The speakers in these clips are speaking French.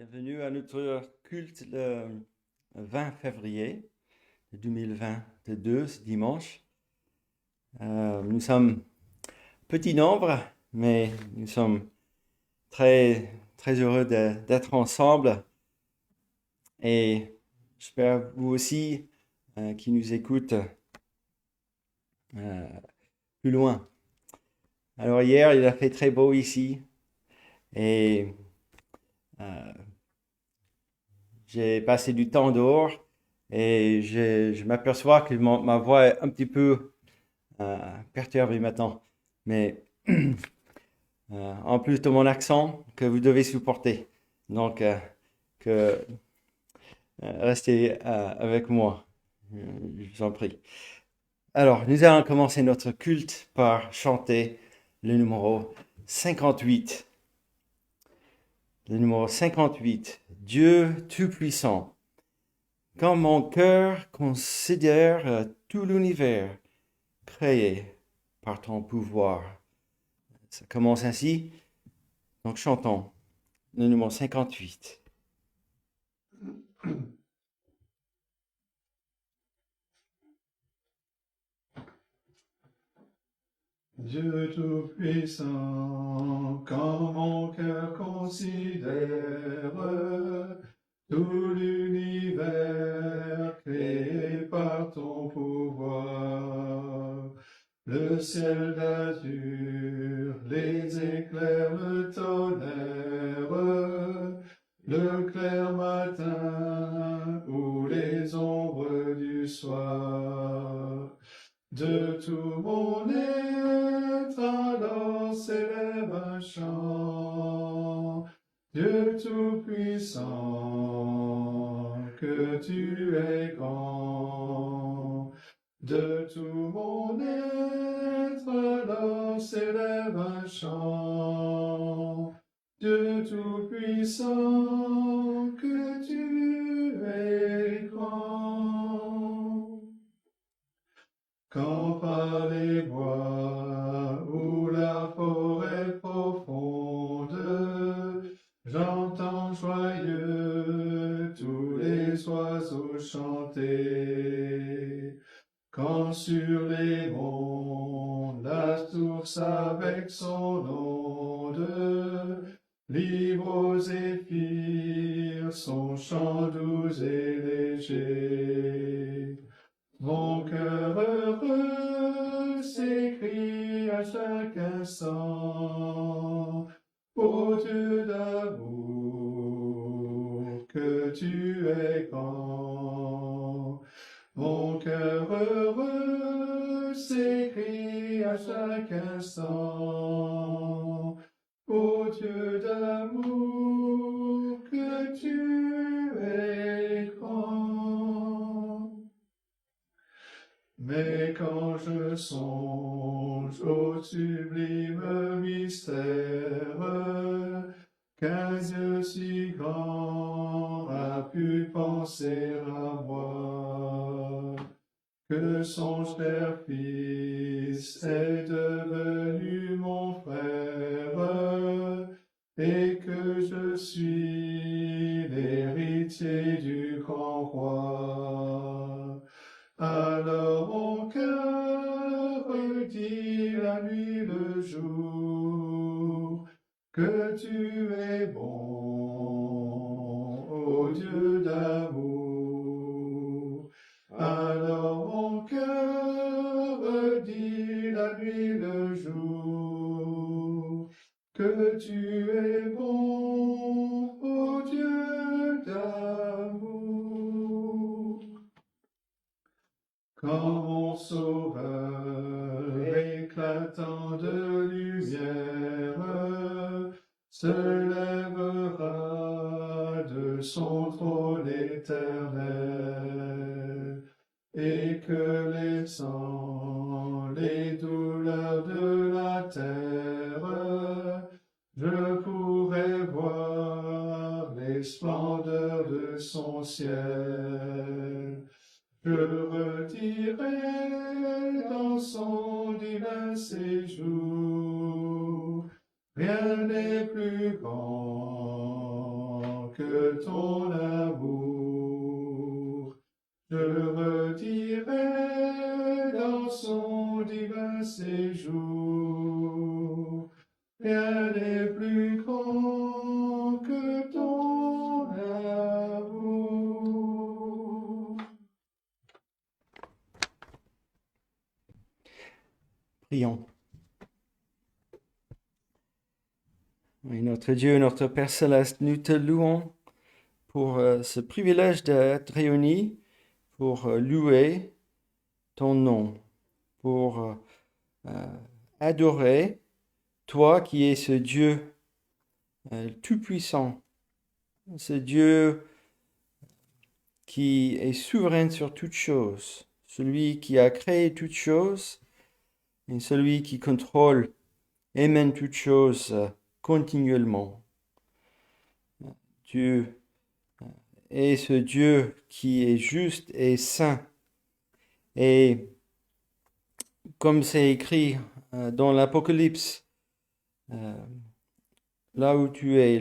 Bienvenue à notre culte le 20 février 2022, ce dimanche. Nous sommes petit nombre, mais nous sommes très, très heureux d'être ensemble. Et j'espère vous aussi qui nous écoutent euh, plus loin. Alors hier, il a fait très beau ici et euh, j'ai passé du temps dehors et je m'aperçois que ma voix est un petit peu perturbée maintenant. Mais en plus de mon accent que vous devez supporter. Donc, que restez avec moi. Je vous en prie. Alors, nous allons commencer notre culte par chanter le numéro 58. Le numéro 58. Dieu Tout-Puissant. Quand mon cœur considère tout l'univers créé par ton pouvoir. Ça commence ainsi. Donc chantons le numéro 58. Dieu Tout-Puissant, quand mon cœur considère tout l'univers créé par ton pouvoir, le ciel d'azur, les éclairs, le tonnerre, le clair matin ou les ombres du soir. De tout mon être, alors s'élève un chant. Dieu Tout-Puissant, que tu es grand. De tout mon être, alors s'élève un chant. Dieu Tout-Puissant, que tu es grand. Quand par les bois ou la forêt profonde, j'entends joyeux tous les oiseaux chanter. Quand sur les monts, la source avec son onde livre aux zéphyrs son chant doux et léger. Mon cœur heureux s'écrie à chaque instant, ô Dieu d'amour, que tu es grand. Mon cœur heureux s'écrie à chaque instant, ô Dieu d'amour, que tu es grand. Mais quand je songe au sublime mystère, qu'un Dieu si grand a pu penser à moi, que son cher Fils est devenu mon frère, et que je suis l'héritier du grand roi. Alors mon cœur dit la nuit le jour, que tu es bon, ô Dieu d'amour. Alors mon cœur dit la nuit le jour, que tu es bon, ô Dieu d'amour. Quand mon sauveur éclatant de lumière se lèvera de son trône éternel, et que laissant les douleurs de la terre, je pourrai voir les splendeurs de son ciel. Je redirai dans son divin séjour, rien n'est plus grand que ton amour. Je retirerai dans son divin séjour. Rien n'est plus grand que ton amour. Prions. Oui, notre Dieu, notre Père céleste, nous te louons pour ce privilège d'être réunis pour louer ton nom, pour adorer toi qui es ce Dieu tout-puissant, ce Dieu qui est souverain sur toutes choses, celui qui a créé toutes choses et celui qui contrôle et mène toutes choses continuellement. Tu es ce Dieu qui est juste et saint. Et comme c'est écrit dans l'Apocalypse, là où tu es,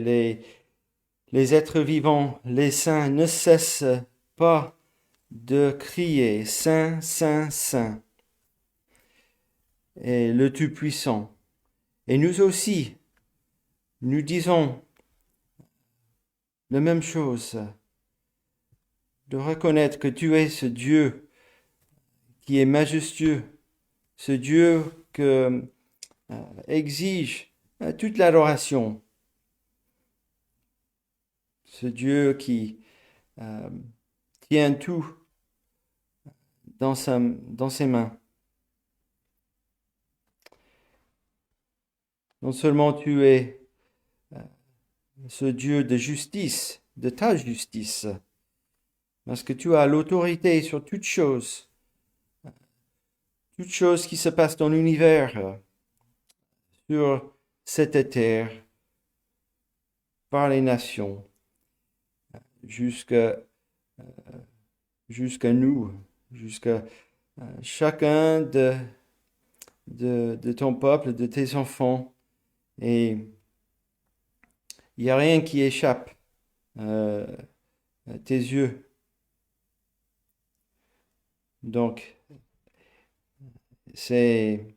les êtres vivants, les saints ne cessent pas de crier Saint, Saint, Saint. Et le Tout-Puissant. Et nous aussi, nous disons la même chose, de reconnaître que tu es ce Dieu qui est majestueux, ce Dieu que exige toute l'adoration, ce Dieu qui tient tout dans ses mains. Non seulement tu es ce Dieu de justice, de ta justice, parce que tu as l'autorité sur toutes choses qui se passent dans l'univers, sur cette terre, par les nations, jusqu'à nous, jusqu'à chacun de ton peuple, de tes enfants. Et il n'y a rien qui échappe à tes yeux. Donc, c'est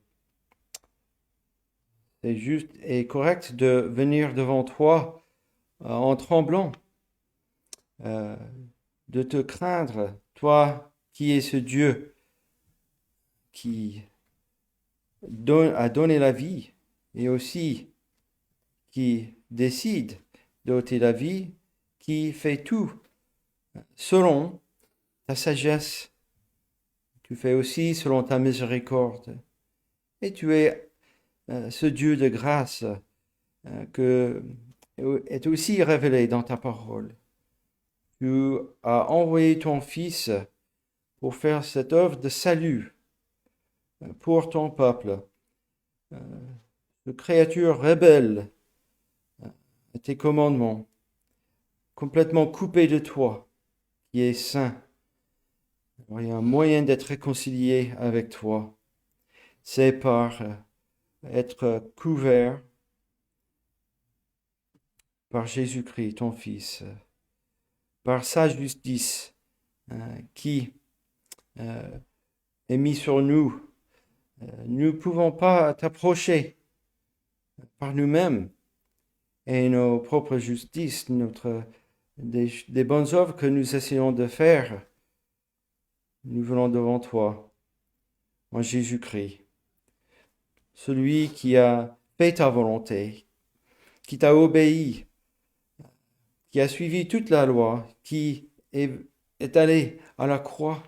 juste et correct de venir devant toi en tremblant, de te craindre, toi qui es ce Dieu qui a donné la vie et aussi qui décide d'ôter la vie, qui fait tout selon ta sagesse. Tu fais aussi selon ta miséricorde. Et tu es ce Dieu de grâce que est aussi révélé dans ta parole. Tu as envoyé ton Fils pour faire cette œuvre de salut pour ton peuple, de créature rebelle à tes commandements, complètement coupée de toi, qui es saint. Alors, il y a un moyen d'être réconcilié avec toi, c'est par être couvert par Jésus-Christ, ton Fils, par sa justice qui est mise sur nous. Nous ne pouvons pas t'approcher par nous-mêmes et nos propres justices, des bonnes œuvres que nous essayons de faire. Nous venons devant toi, en Jésus-Christ, celui qui a fait ta volonté, qui t'a obéi, qui a suivi toute la loi, qui est allé à la croix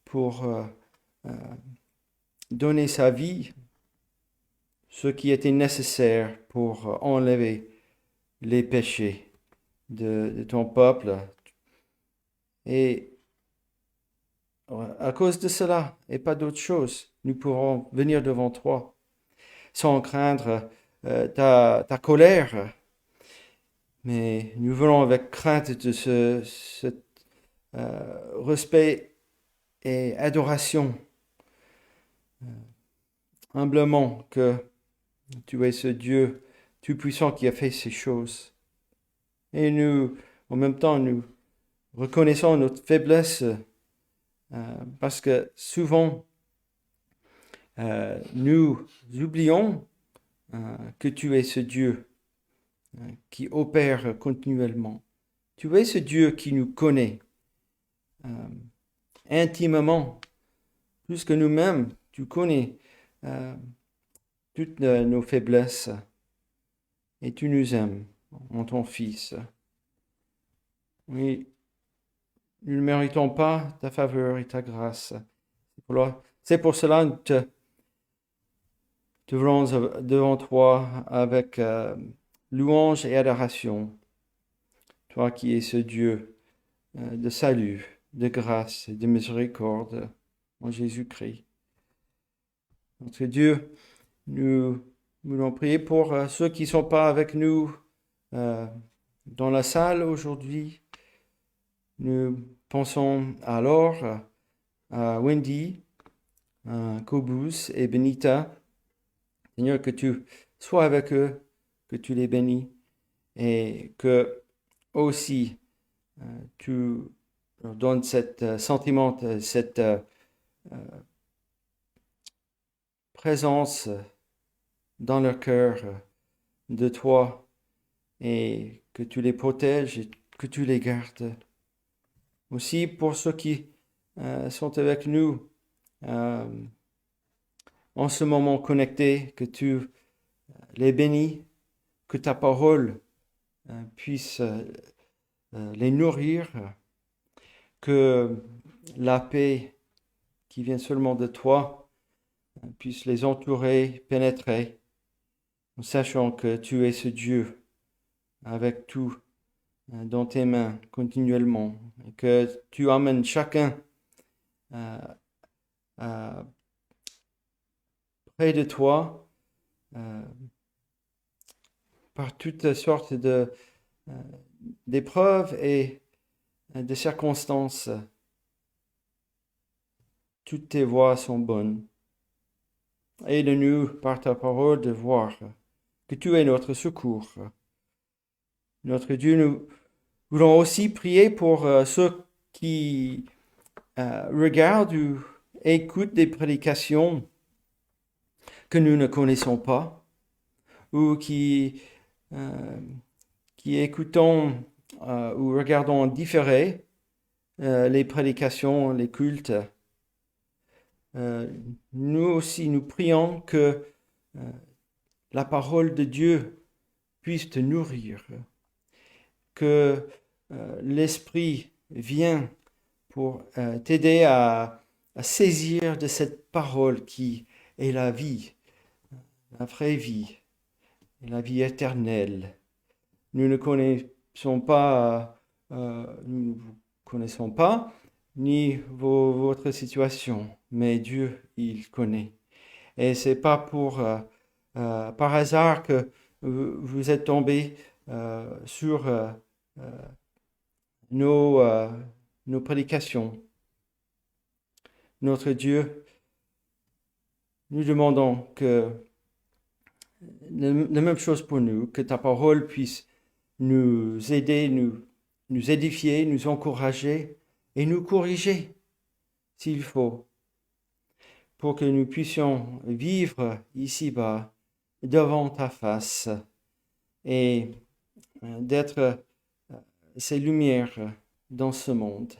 pour donner sa vie, ce qui était nécessaire pour enlever les péchés de ton peuple. Et à cause de cela, et pas d'autre chose, nous pourrons venir devant toi sans craindre ta colère. Mais nous venons avec crainte de ce respect et adoration, humblement que tu es ce Dieu tout-puissant qui a fait ces choses. Et en même temps, nous reconnaissons notre faiblesse parce que souvent, nous oublions que tu es ce Dieu qui opère continuellement. Tu es ce Dieu qui nous connaît intimement, plus que nous-mêmes. Tu connais toutes nos faiblesses et tu nous aimes en ton Fils. Oui, nous ne méritons pas ta faveur et ta grâce. C'est pour cela que nous venons devant toi avec louange et adoration. Toi qui es ce Dieu de salut, de grâce et de miséricorde en Jésus-Christ. Notre Dieu, nous voulons prier pour ceux qui ne sont pas avec nous dans la salle aujourd'hui. Nous pensons alors à Wendy, à Kobus et Benita. Seigneur, que tu sois avec eux, que tu les bénis et que aussi tu leur donnes cette sentiment, cette présence dans leur cœur de toi et que tu les protèges et que tu les gardes. Aussi pour ceux qui sont avec nous en ce moment connectés, que tu les bénis, que ta parole puisse les nourrir, que la paix qui vient seulement de toi puisse les entourer, pénétrer. Nous sachons que tu es ce Dieu avec tout dans tes mains continuellement et que tu amènes chacun près de toi par toutes sortes d'épreuves et de circonstances. Toutes tes voies sont bonnes. Aide-nous par ta parole de voir que tu es notre secours. Notre Dieu, nous voulons aussi prier pour ceux qui regardent ou écoutent des prédications que nous ne connaissons pas ou qui écoutons ou regardons en différé les prédications, les cultes. Nous aussi, nous prions que la parole de Dieu puisse te nourrir, que l'Esprit vienne pour t'aider à saisir de cette parole qui est la vie, la vraie vie, la vie éternelle. Nous ne connaissons pas, ni votre situation, mais Dieu, il connaît. Et c'est pas par hasard que vous êtes tombés sur nos prédications. Notre Dieu, nous demandons que la même chose pour nous, que ta parole puisse nous aider, nous édifier, nous encourager et nous corriger s'il faut, pour que nous puissions vivre ici-bas devant ta face et d'être ces lumières dans ce monde,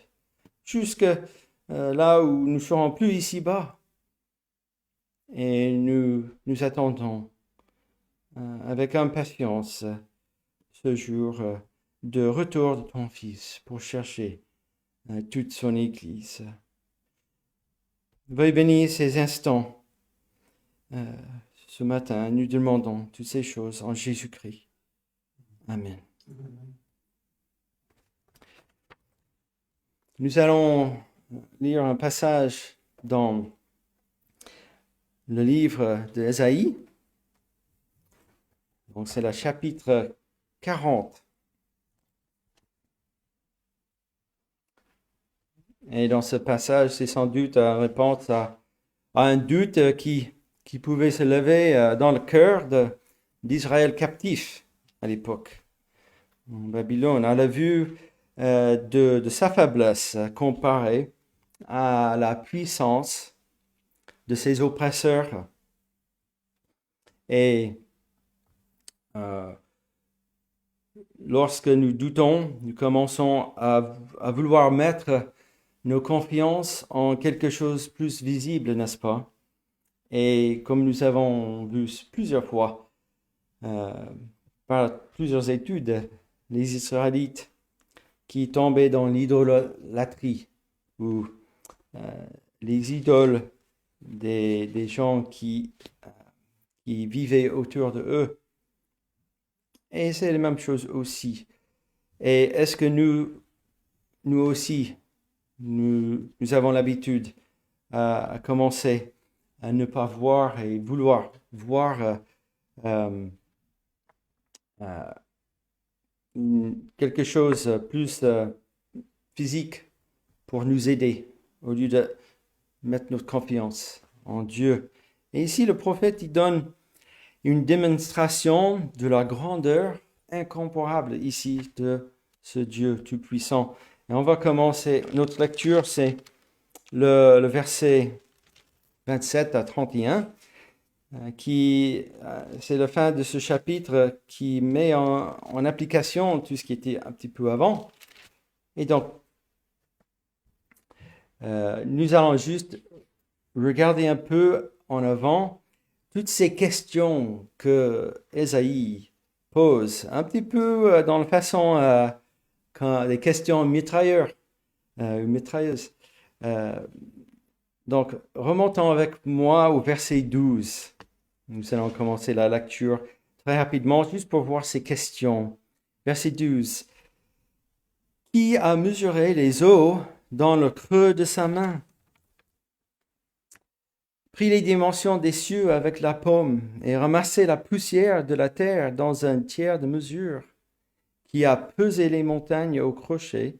jusque là où nous ne serons plus ici-bas. Et nous attendons avec impatience ce jour de retour de ton Fils pour chercher toute son Église. Veuille bénir ces instants. Ce matin, nous demandons toutes ces choses en Jésus-Christ. Amen. Nous allons lire un passage dans le livre d'Ésaïe. Donc c'est le chapitre 40. Et dans ce passage, c'est sans doute une réponse à un doute qui pouvait se lever dans le cœur d'Israël captif à l'époque. en Babylone, à la vue de sa faiblesse comparée à la puissance de ses oppresseurs. Et lorsque nous doutons, nous commençons à vouloir mettre nos confiances en quelque chose de plus visible, n'est-ce pas? Et comme nous avons vu plusieurs fois, par plusieurs études, les Israélites qui tombaient dans l'idolâtrie ou les idoles des gens qui vivaient autour de eux. Et c'est la même chose aussi. Et est-ce que nous aussi, nous avons l'habitude à commencer à ne pas voir et vouloir voir quelque chose de plus physique pour nous aider, au lieu de mettre notre confiance en Dieu. Et ici, le prophète, il donne une démonstration de la grandeur incomparable ici de ce Dieu tout-puissant. Et on va commencer, notre lecture, c'est le verset 27 à 31, c'est la fin de ce chapitre qui met en application tout ce qui était un petit peu avant. Et donc, nous allons juste regarder un peu en avant toutes ces questions que Ésaïe pose, un petit peu dans la façon, des questions mitrailleuses. Donc, remontons avec moi au verset 12. Nous allons commencer la lecture très rapidement, juste pour voir ces questions. Verset 12. Qui a mesuré les eaux dans le creux de sa main? Pris les dimensions des cieux avec la paume et ramassé la poussière de la terre dans un tiers de mesure? Qui a pesé les montagnes au crochet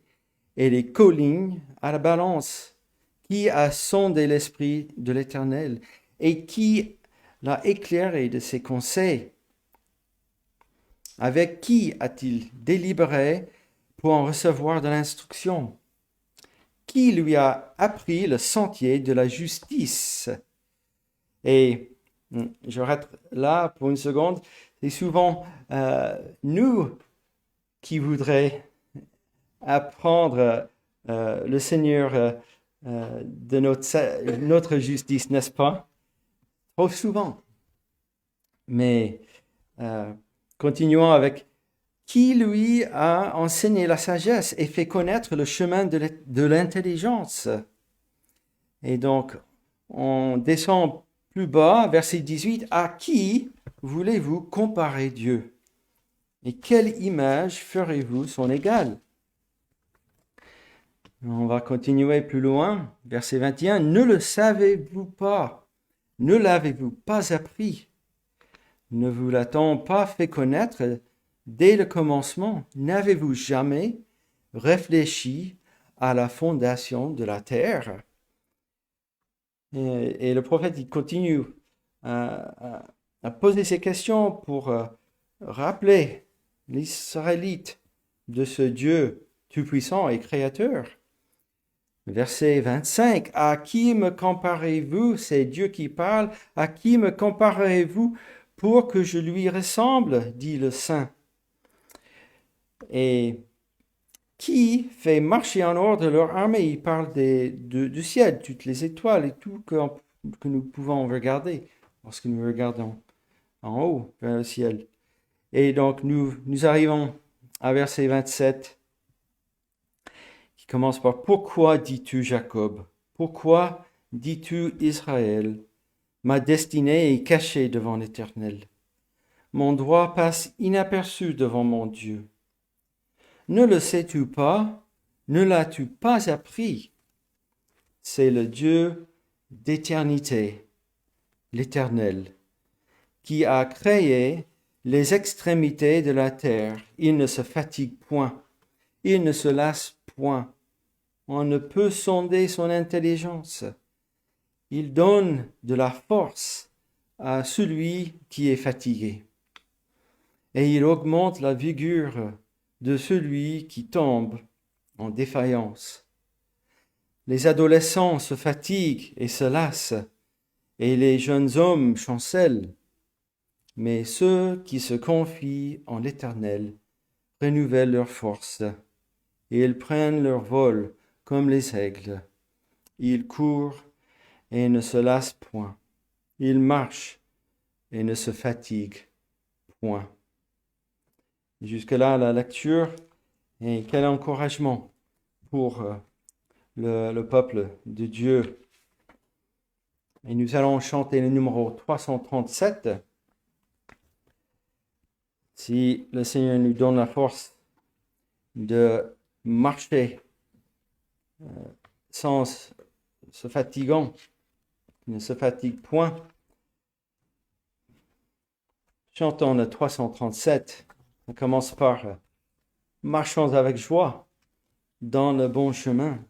et les collines à la balance? Qui a sondé l'esprit de l'Éternel et qui l'a éclairé de ses conseils? Avec qui a-t-il délibéré pour en recevoir de l'instruction? Qui lui a appris le sentier de la justice? Et je reste là pour une seconde. C'est souvent nous qui voudrions apprendre le Seigneur de notre justice, n'est-ce pas? Trop souvent. Mais continuons avec qui lui a enseigné la sagesse et fait connaître le chemin de l'intelligence. Et donc, on descend plus bas, verset 18, à qui voulez-vous comparer Dieu? Et quelle image ferez-vous son égal? On va continuer plus loin, verset 21. Ne le savez-vous pas? Ne l'avez-vous pas appris? Ne vous l'a-t-on pas fait connaître dès le commencement? N'avez-vous jamais réfléchi à la fondation de la terre? Et le prophète, il continue à poser ces questions pour rappeler les Israélites de ce Dieu tout-puissant et créateur. Verset 25, à qui me comparez-vous? C'est Dieu qui parle. À qui me comparez-vous pour que je lui ressemble? Dit le Saint. Et qui fait marcher en ordre leur armée? Il parle du ciel, toutes les étoiles et tout que nous pouvons regarder lorsque nous regardons en haut vers le ciel. Et donc nous arrivons à verset 27 qui commence par « Pourquoi dis-tu Jacob? Pourquoi dis-tu Israël? Ma destinée est cachée devant l'Éternel. Mon droit passe inaperçu devant mon Dieu. Ne le sais-tu pas? Ne l'as-tu pas appris? C'est le Dieu d'éternité, l'Éternel, qui a créé les extrémités de la terre. Il ne se fatigue point, il ne se lasse point. On ne peut sonder son intelligence. Il donne de la force à celui qui est fatigué. Et il augmente la vigueur de celui qui tombe en défaillance. Les adolescents se fatiguent et se lassent, et les jeunes hommes chancellent. Mais ceux qui se confient en l'Éternel renouvellent leur force, et ils prennent leur vol comme les aigles. Ils courent et ne se lassent point. Ils marchent et ne se fatiguent point. Jusque-là, la lecture, et quel encouragement pour le peuple de Dieu. Et nous allons chanter le numéro 337. Si le Seigneur nous donne la force de marcher sans se fatiguant, ne se fatigue point. Chantons le 337. On commence par marchons avec joie dans le bon chemin,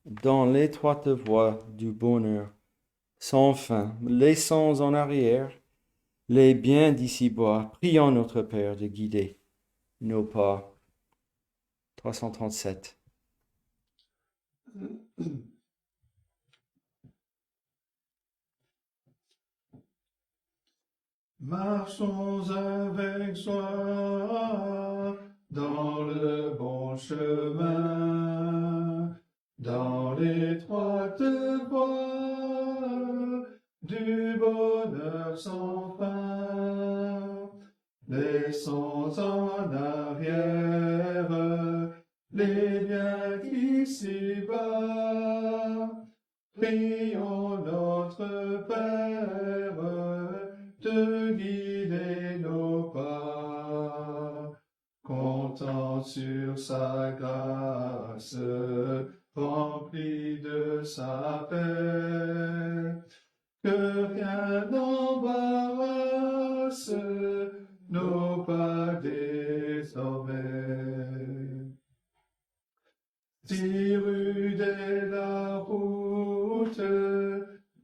dans l'étroite voie du bonheur, sans fin, laissons en arrière les biens d'ici-bas, prions notre Père de guider nos pas. 337. Marchons avec joie dans le bon chemin, dans l'étroite voie du bonheur sans fin. Laissons en arrière les biens d'ici-bas, prions notre Père de guider nos pas, comptant sur sa grâce, rempli de sa paix, que rien n'embarrasse nos pas désormais. Si rude est la route,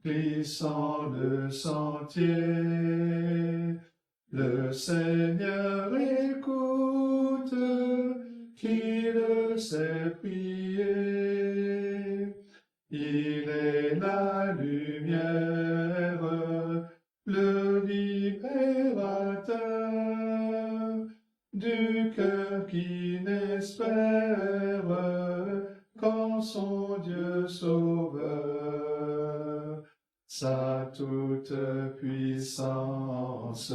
glissant le sentier, le Seigneur écoute, qui le sait prier. Il est la lumière, le libérateur du cœur qui n'espère qu'en son Dieu sauveur. Sa toute puissance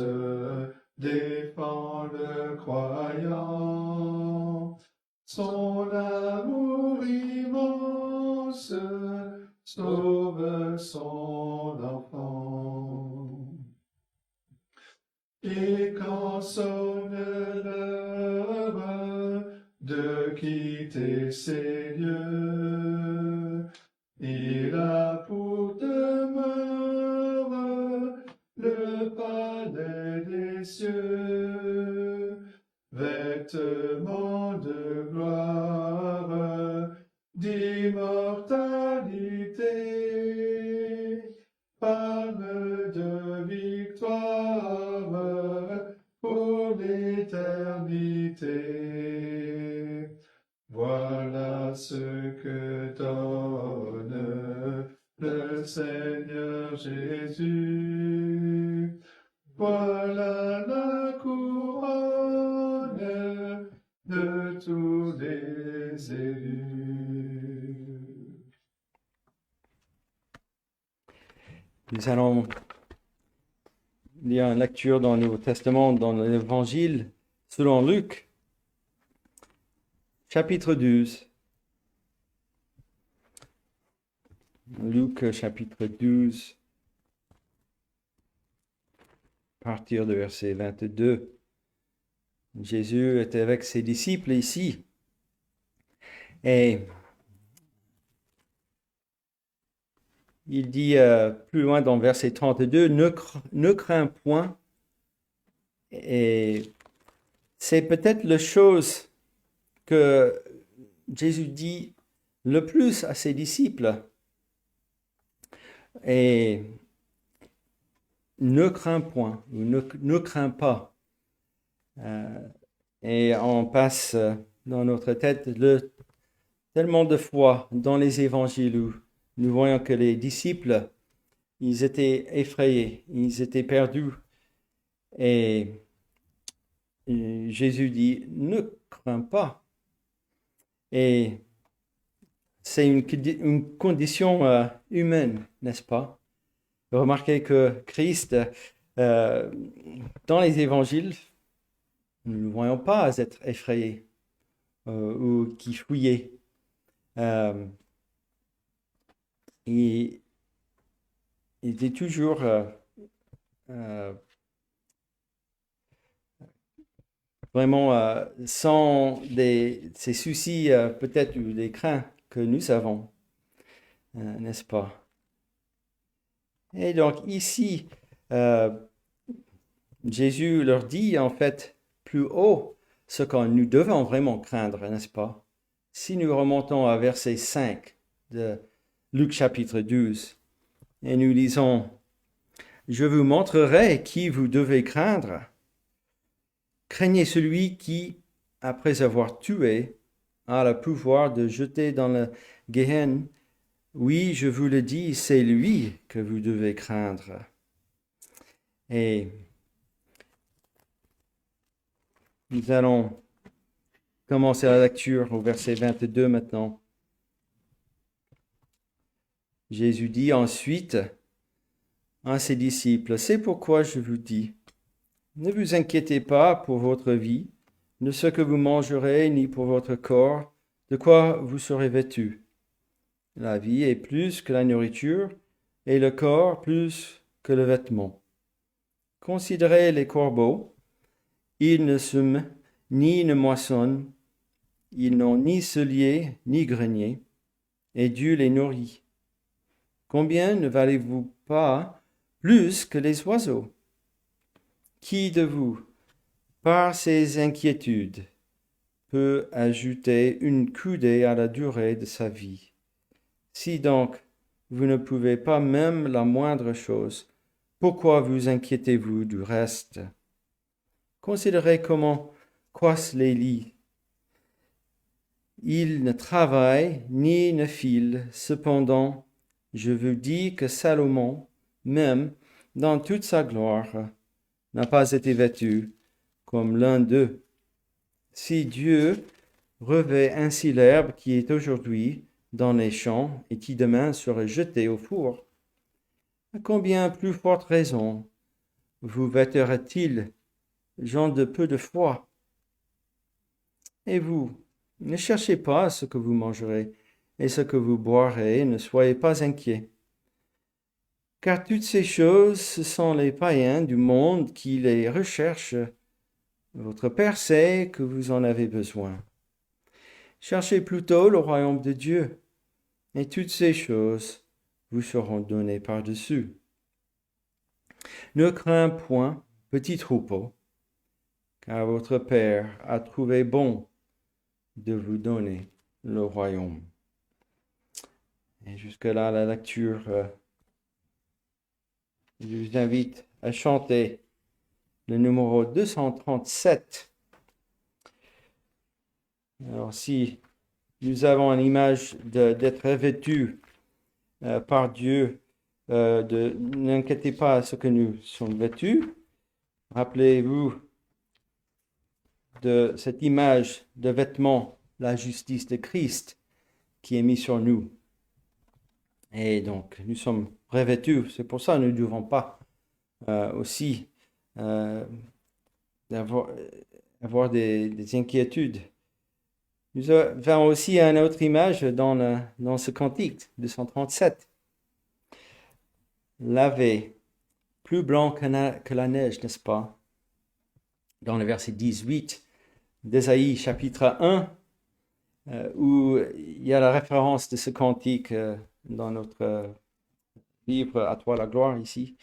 défend le croyant. Son amour immense sauve son enfant. Et quand sonne l'heure de quitter ces lieux, il a pour demeure le palais des cieux, vêtement de gloire, d'immortalité, palme de victoire pour l'éternité. Voilà ce que donne le Seigneur Jésus. Voilà la couronne de tous les élus. Nous allons lire une lecture dans le Nouveau Testament, dans l'Évangile selon Luc, chapitre 12. Luc, chapitre 12, à partir de verset 22. Jésus était avec ses disciples ici. Et il dit plus loin dans verset 32, ne crains point. Et c'est peut-être la chose que Jésus dit le plus à ses disciples. Et ne crains point, ou ne crains pas. Et on passe dans notre tête tellement de fois dans les évangiles où nous voyons que les disciples, ils étaient effrayés, ils étaient perdus. Et Jésus dit, ne crains pas. Et c'est une condition humaine, n'est-ce pas? Remarquez que Christ, dans les évangiles, nous ne le voyons pas être effrayé ou qui fouillait. Il était toujours vraiment sans ces soucis peut-être ou des craintes que nous avons, n'est-ce pas? Et donc ici, Jésus leur dit en fait plus haut ce que nous devons vraiment craindre, n'est-ce pas? Si nous remontons à verset 5 de Luc chapitre 12, et nous lisons, je vous montrerai qui vous devez craindre. Craignez celui qui, après avoir tué, a le pouvoir de jeter dans le Gehenna. Oui, je vous le dis, c'est lui que vous devez craindre. Et nous allons commencer la lecture au verset 22 maintenant. Jésus dit ensuite à ses disciples, c'est pourquoi je vous dis, ne vous inquiétez pas pour votre vie, de ce que vous mangerez, ni pour votre corps, de quoi vous serez vêtus. La vie est plus que la nourriture, et le corps plus que le vêtement. Considérez les corbeaux, ils ne sement ni ne moissonnent, ils n'ont ni cellier ni grenier, et Dieu les nourrit. Combien ne valez-vous pas plus que les oiseaux? Qui de vous, par ses inquiétudes, peut ajouter une coudée à la durée de sa vie? Si donc vous ne pouvez pas même la moindre chose, pourquoi vous inquiétez-vous du reste? Considérez comment croissent les lits. Ils ne travaillent ni ne filent. Cependant, je vous dis que Salomon, même dans toute sa gloire, n'a pas été vêtu comme l'un d'eux. Si Dieu revêt ainsi l'herbe qui est aujourd'hui dans les champs et qui demain serait jetée au four, à combien plus forte raison vous vêtera-t-il, gens de peu de foi? Et vous, ne cherchez pas ce que vous mangerez et ce que vous boirez, ne soyez pas inquiets. Car toutes ces choses, ce sont les païens du monde qui les recherchent. Votre Père sait que vous en avez besoin. Cherchez plutôt le royaume de Dieu, et toutes ces choses vous seront données par-dessus. Ne crains point, petit troupeau, car votre Père a trouvé bon de vous donner le royaume. Et jusque-là, la lecture, je vous invite à chanter le numéro 237. Alors, si nous avons une image d'être revêtus par Dieu, n'inquiétez pas à ce que nous sommes vêtus. Rappelez-vous de cette image de vêtement, la justice de Christ qui est mise sur nous. Et donc, nous sommes revêtus. C'est pour ça que nous ne devons pas aussi avoir des inquiétudes. Nous avons aussi une autre image dans ce cantique, 237. Lavé, plus blanc que la neige, n'est-ce pas? Dans le verset 18 d'Ésaïe chapitre 1, où il y a la référence de ce cantique dans notre livre À toi la gloire ici.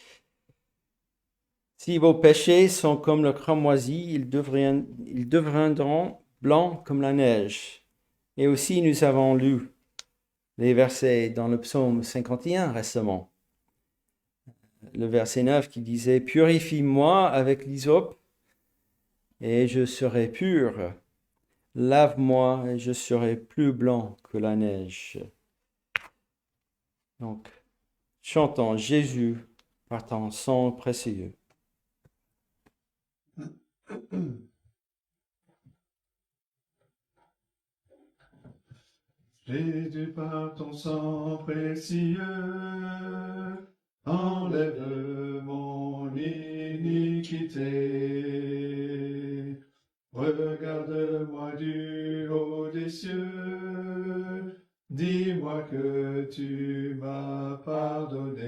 Si vos péchés sont comme le cramoisi, ils deviendront blancs comme la neige. Et aussi, nous avons lu les versets dans le psaume 51 récemment. Le verset 9 qui disait « Purifie-moi avec l'hysope, et je serai pur. Lave-moi et je serai plus blanc que la neige. Donc, chantons Jésus par ton sang précieux. Jésus, par ton sang précieux, enlève mon iniquité. Regarde-moi du haut des cieux, dis-moi que tu m'as pardonné.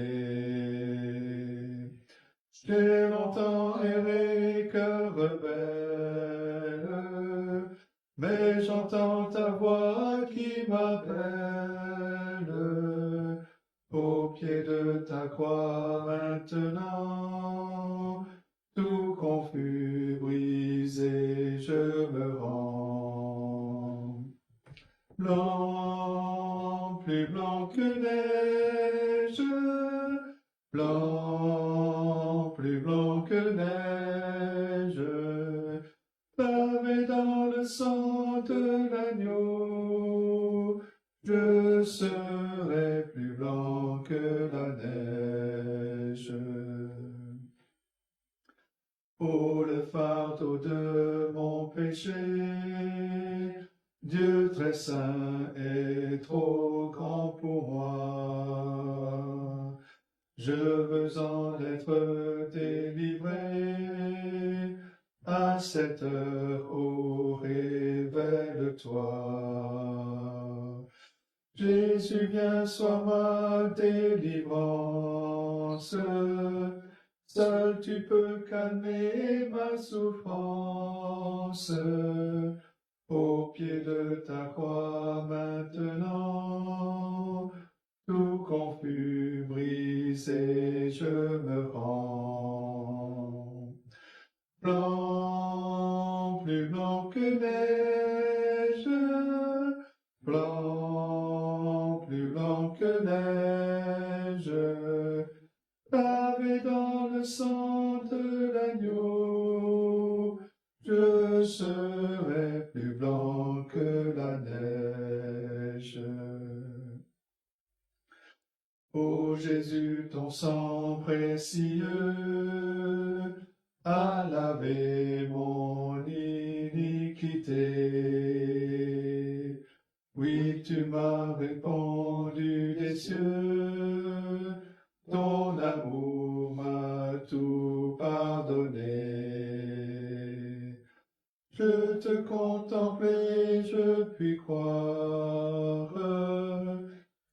J'ai longtemps erré, cœur rebelle, mais j'entends ta voix qui m'appelle. Au pied de ta croix maintenant, tout confus, brisé, je me rends. Blanc, plus blanc que neige, blanc, plus blanc que neige, lavé dans le sang de l'agneau, je serai plus blanc que la neige. Oh, le fardeau de mon péché, Dieu très saint est trop grand pour moi. Je veux en être délivré. À cette heure, oh, révèle-toi. Jésus, viens, sois ma délivrance. Seul tu peux calmer ma souffrance. Au pied de ta croix maintenant, tout confus, brisé, je me rends. Blanc, plus blanc que neige, blanc, plus blanc que neige, lavé dans le sang de l'agneau, je serai plus blanc que la neige. Ô Jésus, ton sang précieux a lavé mon iniquité. Oui, tu m'as répandu des cieux, ton amour m'a tout pardonné. Je te contemplais, je puis croire,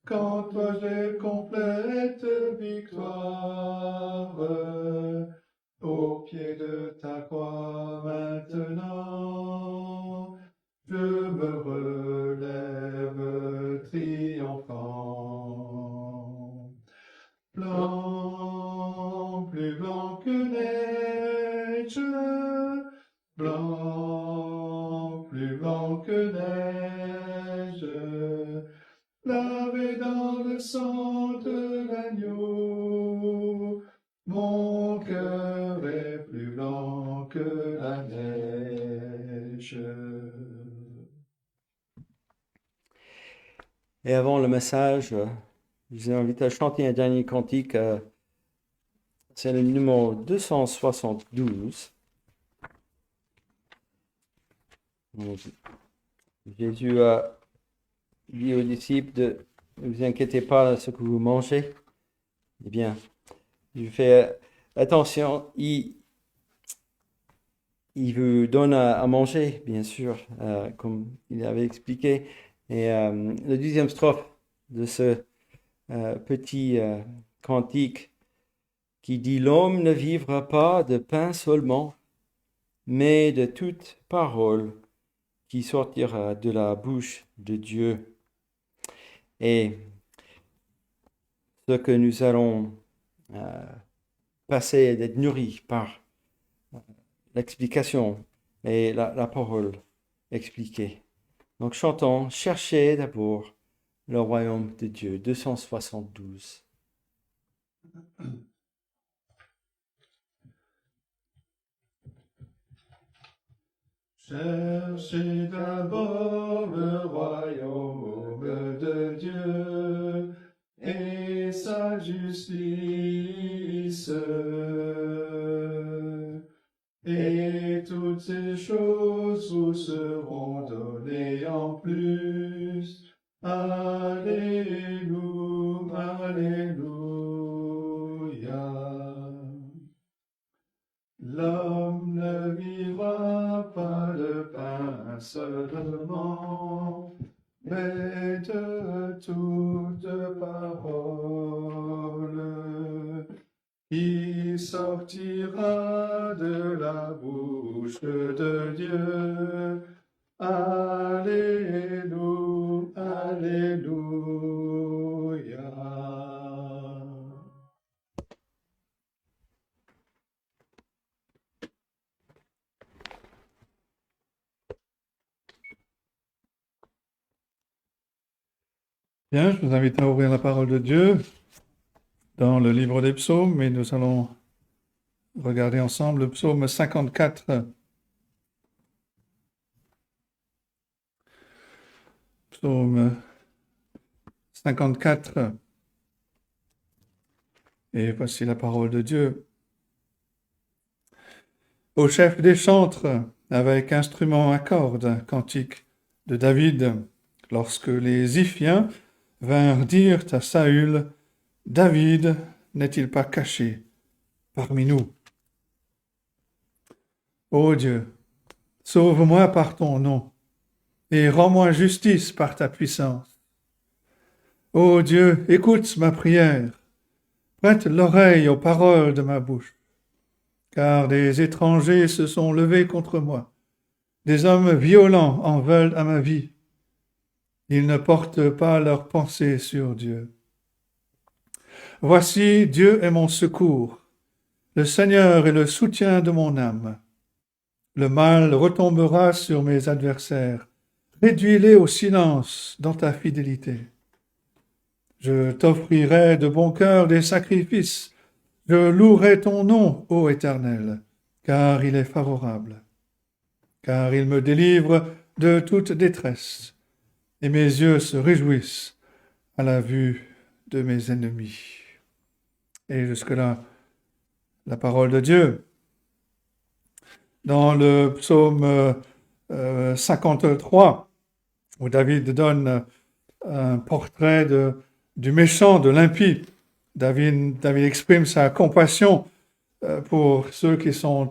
qu'en toi j'ai complète victoire. Au pied de ta croix maintenant, je me relève triomphant. Blanc, plus blanc que neige, blanc, plus blanc que neige, lavé dans le sang de l'agneau, mon cœur est plus blanc que la neige. Et avant le message, je vous invite à chanter un dernier cantique. C'est le numéro 272. Donc, Jésus a dit aux disciples ne vous inquiétez pas de ce que vous mangez. Eh bien, je fais attention, il vous donne à manger, bien sûr, comme il avait expliqué. Et la deuxième strophe de ce petit cantique qui dit « L'homme ne vivra pas de pain seulement, mais de toute parole qui sortira de la bouche de Dieu. » Et ce que nous allons passer d'être nourris par l'explication et la parole expliquée. Donc chantons, cherchez d'abord le royaume de Dieu, 272. Cherchez d'abord le royaume de Dieu et sa justice. Et toutes ces choses vous seront données en plus. Alléluia, Alléluia. L'homme ne vivra pas de pain seulement, mais de toute parole qui sortira de la bouche de Dieu. Alléluia, Alléluia. Bien, je vous invite à ouvrir la parole de Dieu dans le livre des psaumes et nous allons regarder ensemble le psaume 54. Psaume 54. Et voici la parole de Dieu. Au chef des chantres, avec instrument à cordes, cantique de David, lorsque les Ziphiens vinrent dire à Saül, David n'est-il pas caché parmi nous? Ô Dieu, sauve-moi par ton nom et rends-moi justice par ta puissance. Ô Dieu, écoute ma prière, prête l'oreille aux paroles de ma bouche, car des étrangers se sont levés contre moi, des hommes violents en veulent à ma vie. Ils ne portent pas leur pensée sur Dieu. Voici, Dieu est mon secours. Le Seigneur est le soutien de mon âme. Le mal retombera sur mes adversaires. Réduis-les au silence dans ta fidélité. Je t'offrirai de bon cœur des sacrifices. Je louerai ton nom, ô Éternel, car il est favorable. Car il me délivre de toute détresse. Et mes yeux se réjouissent à la vue de mes ennemis. Et jusque-là, la parole de Dieu. Dans le psaume 53, où David donne un portrait du méchant, de l'impie, David exprime sa compassion pour ceux qui sont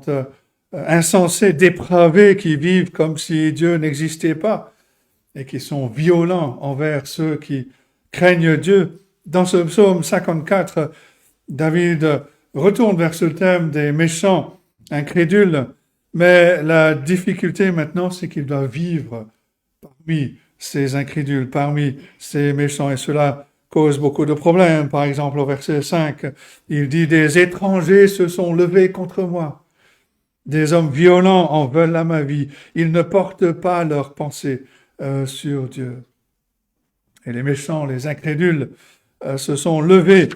insensés, dépravés, qui vivent comme si Dieu n'existait pas, et qui sont violents envers ceux qui craignent Dieu. Dans ce psaume 54, David retourne vers ce thème des méchants, incrédules, mais la difficulté maintenant, c'est qu'il doit vivre parmi ces incrédules, parmi ces méchants, et cela cause beaucoup de problèmes. Par exemple, au verset 5, il dit « Des étrangers se sont levés contre moi. Des hommes violents en veulent à ma vie. Ils ne portent pas leurs pensées sur Dieu. » Et les méchants, les incrédules, se sont levés.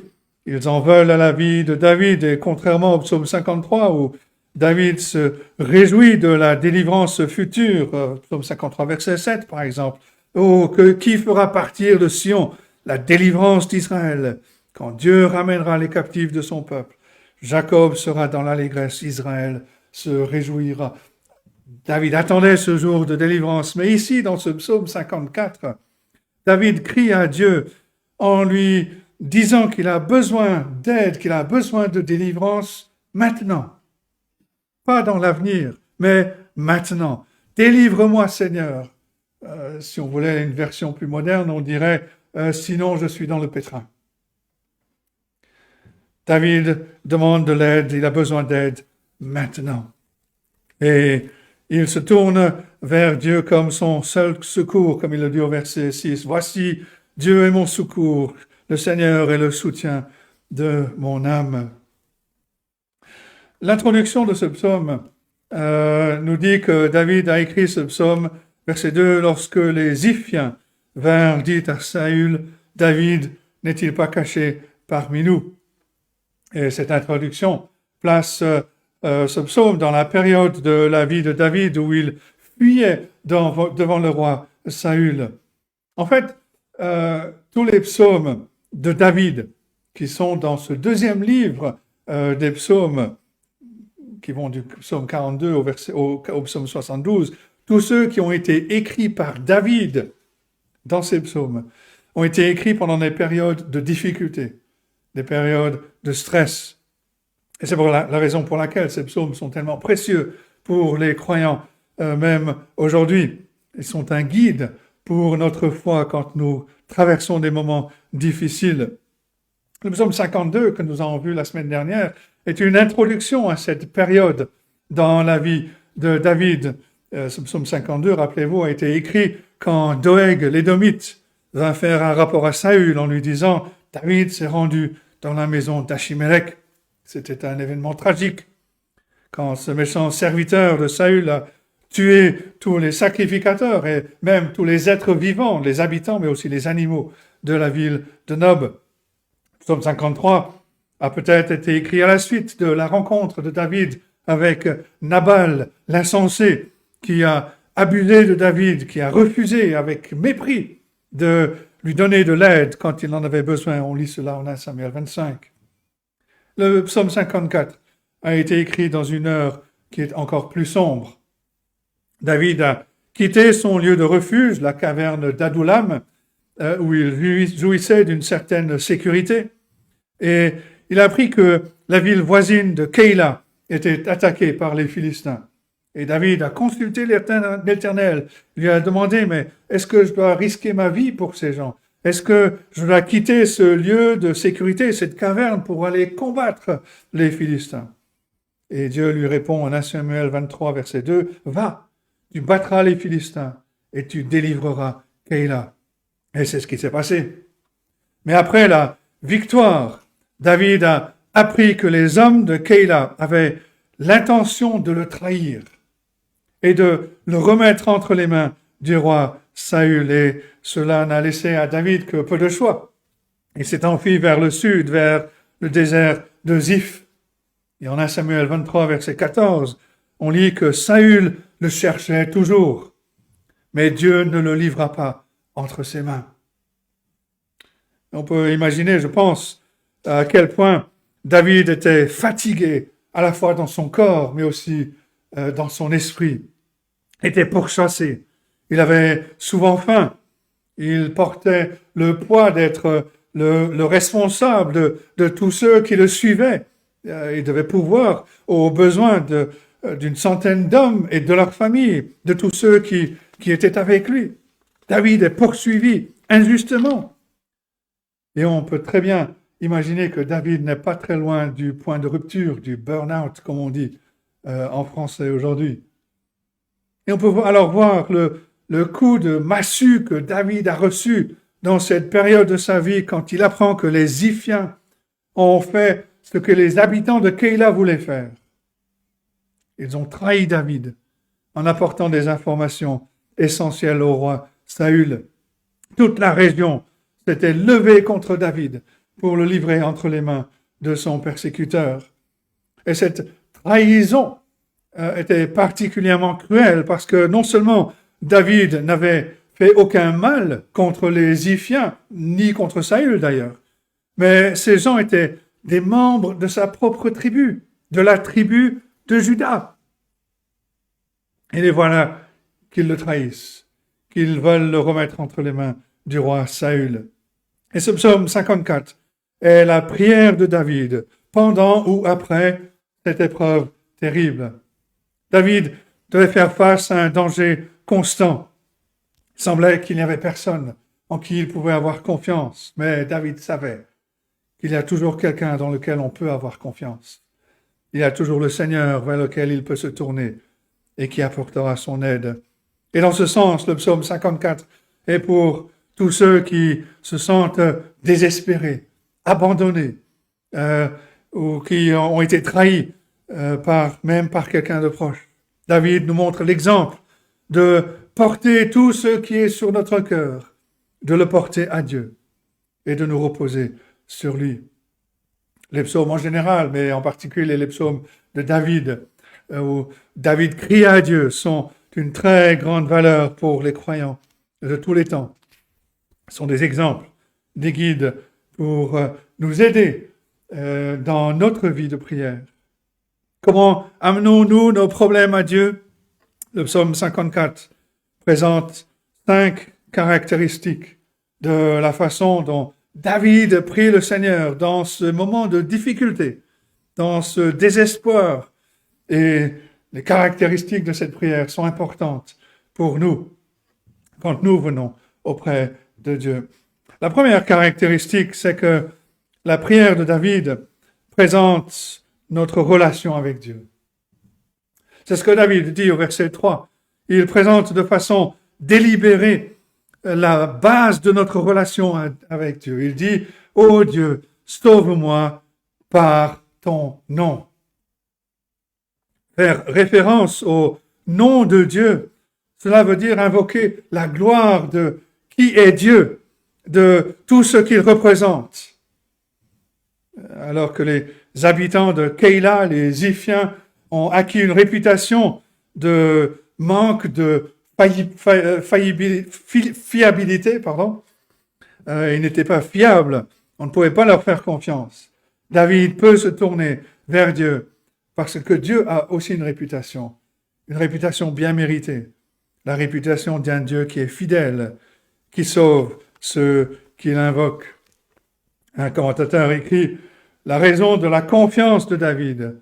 Ils en veulent à la vie de David. Et contrairement au psaume 53, où David se réjouit de la délivrance future, psaume 53, verset 7, par exemple. « Oh, qui fera partir de Sion la délivrance d'Israël, quand Dieu ramènera les captifs de son peuple. Jacob sera dans l'allégresse, Israël se réjouira. » David attendait ce jour de délivrance. Mais ici, dans ce psaume 54, David crie à Dieu en lui disant qu'il a besoin d'aide, qu'il a besoin de délivrance maintenant. Pas dans l'avenir, mais maintenant. Délivre-moi, Seigneur. Si on voulait une version plus moderne, on dirait sinon je suis dans le pétrin. David demande de l'aide, il a besoin d'aide maintenant. Et il se tourne vers Dieu comme son seul secours, comme il le dit au verset 6. « Voici, Dieu est mon secours, le Seigneur est le soutien de mon âme. » L'introduction de ce psaume nous dit que David a écrit ce psaume, verset 2, lorsque les Ziphiens vinrent dire à Saül, « David n'est-il pas caché parmi nous ?» Et cette introduction place ce psaume dans la période de la vie de David où il fuyait devant le roi Saül. En fait, tous les psaumes de David, qui sont dans ce deuxième livre des psaumes, qui vont du psaume 42 au psaume 72, tous ceux qui ont été écrits par David dans ces psaumes ont été écrits pendant des périodes de difficulté, des périodes de stress. Et c'est la raison pour laquelle ces psaumes sont tellement précieux pour les croyants, même aujourd'hui. Ils sont un guide pour notre foi quand nous traversons des moments difficiles. Le psaume 52, que nous avons vu la semaine dernière, est une introduction à cette période dans la vie de David. Ce psaume 52, rappelez-vous, a été écrit quand Doeg, l'Édomite, vint faire un rapport à Saül en lui disant « David s'est rendu dans la maison d'Achimélec ». C'était un événement tragique. Quand ce méchant serviteur de Saül a tué tous les sacrificateurs et même tous les êtres vivants, les habitants, mais aussi les animaux de la ville de Nob. Psaume 53 a peut-être été écrit à la suite de la rencontre de David avec Nabal, l'insensé, qui a abusé de David, qui a refusé avec mépris de lui donner de l'aide quand il en avait besoin. On lit cela en 1 Samuel 25. Le psaume 54 a été écrit dans une heure qui est encore plus sombre. David a quitté son lieu de refuge, la caverne d'Adullam, où il jouissait d'une certaine sécurité, et il a appris que la ville voisine de Keïla était attaquée par les Philistins. Et David a consulté l'Éternel, lui a demandé, mais est-ce que je dois risquer ma vie pour ces gens? Est-ce que je dois quitter ce lieu de sécurité, cette caverne, pour aller combattre les Philistins? Et Dieu lui répond en 1 Samuel 23, verset 2, « Va, tu battras les Philistins et tu délivreras Keïla. » Et c'est ce qui s'est passé. Mais après la victoire, David a appris que les hommes de Keïla avaient l'intention de le trahir et de le remettre entre les mains du roi Saül. Et cela n'a laissé à David que peu de choix. Il s'est enfui vers le sud, vers le désert de Ziph. Et en 1 Samuel 23, verset 14, on lit que Saül le cherchait toujours, mais Dieu ne le livra pas entre ses mains. On peut imaginer, je pense, à quel point David était fatigué, à la fois dans son corps, mais aussi dans son esprit, était pourchassé. Il avait souvent faim. Il portait le poids d'être le responsable de tous ceux qui le suivaient. Il devait pourvoir aux besoins d'une centaine d'hommes et de leur famille, de tous ceux qui étaient avec lui. David est poursuivi injustement. Et on peut très bien imaginer que David n'est pas très loin du point de rupture, du burn-out, comme on dit en français aujourd'hui. Et on peut alors voir le coup de massue que David a reçu dans cette période de sa vie quand il apprend que les Ziphiens ont fait ce que les habitants de Keïla voulaient faire. Ils ont trahi David en apportant des informations essentielles au roi Saül. Toute la région s'était levée contre David pour le livrer entre les mains de son persécuteur. Et cette trahison était particulièrement cruelle parce que non seulement David n'avait fait aucun mal contre les Ziphiens, ni contre Saül d'ailleurs, mais ces gens étaient des membres de sa propre tribu, de la tribu de Juda. Et les voilà qu'ils le trahissent, qu'ils veulent le remettre entre les mains du roi Saül. Et ce psaume 54 est la prière de David pendant ou après cette épreuve terrible. David devait faire face à un danger constant. Il semblait qu'il n'y avait personne en qui il pouvait avoir confiance, mais David savait qu'il y a toujours quelqu'un dans lequel on peut avoir confiance. Il y a toujours le Seigneur vers lequel il peut se tourner et qui apportera son aide. Et dans ce sens, le psaume 54 est pour tous ceux qui se sentent désespérés, abandonnés, ou qui ont été trahis même par quelqu'un de proche. David nous montre l'exemple de porter tout ce qui est sur notre cœur, de le porter à Dieu et de nous reposer sur lui. Les psaumes en général, mais en particulier les psaumes de David, où David crie à Dieu, sont qu'une très grande valeur pour les croyants de tous les temps. Ce sont des exemples, des guides pour nous aider dans notre vie de prière. Comment amenons-nous nos problèmes à Dieu? Le psaume 54 présente 5 caractéristiques de la façon dont David prie le Seigneur dans ce moment de difficulté, dans ce désespoir. Et les caractéristiques de cette prière sont importantes pour nous quand nous venons auprès de Dieu. La première caractéristique, c'est que la prière de David présente notre relation avec Dieu. C'est ce que David dit au verset 3. Il présente de façon délibérée la base de notre relation avec Dieu. Il dit, « Ô Dieu, sauve-moi par ton nom. » Faire référence au nom de Dieu, cela veut dire invoquer la gloire de qui est Dieu, de tout ce qu'il représente. Alors que les habitants de Keïla, les Ziphiens, ont acquis une réputation de manque de fiabilité, ils n'étaient pas fiables, on ne pouvait pas leur faire confiance. David peut se tourner vers Dieu parce que Dieu a aussi une réputation bien méritée, la réputation d'un Dieu qui est fidèle, qui sauve ceux qui l'invoquent. Un commentateur écrit « La raison de la confiance de David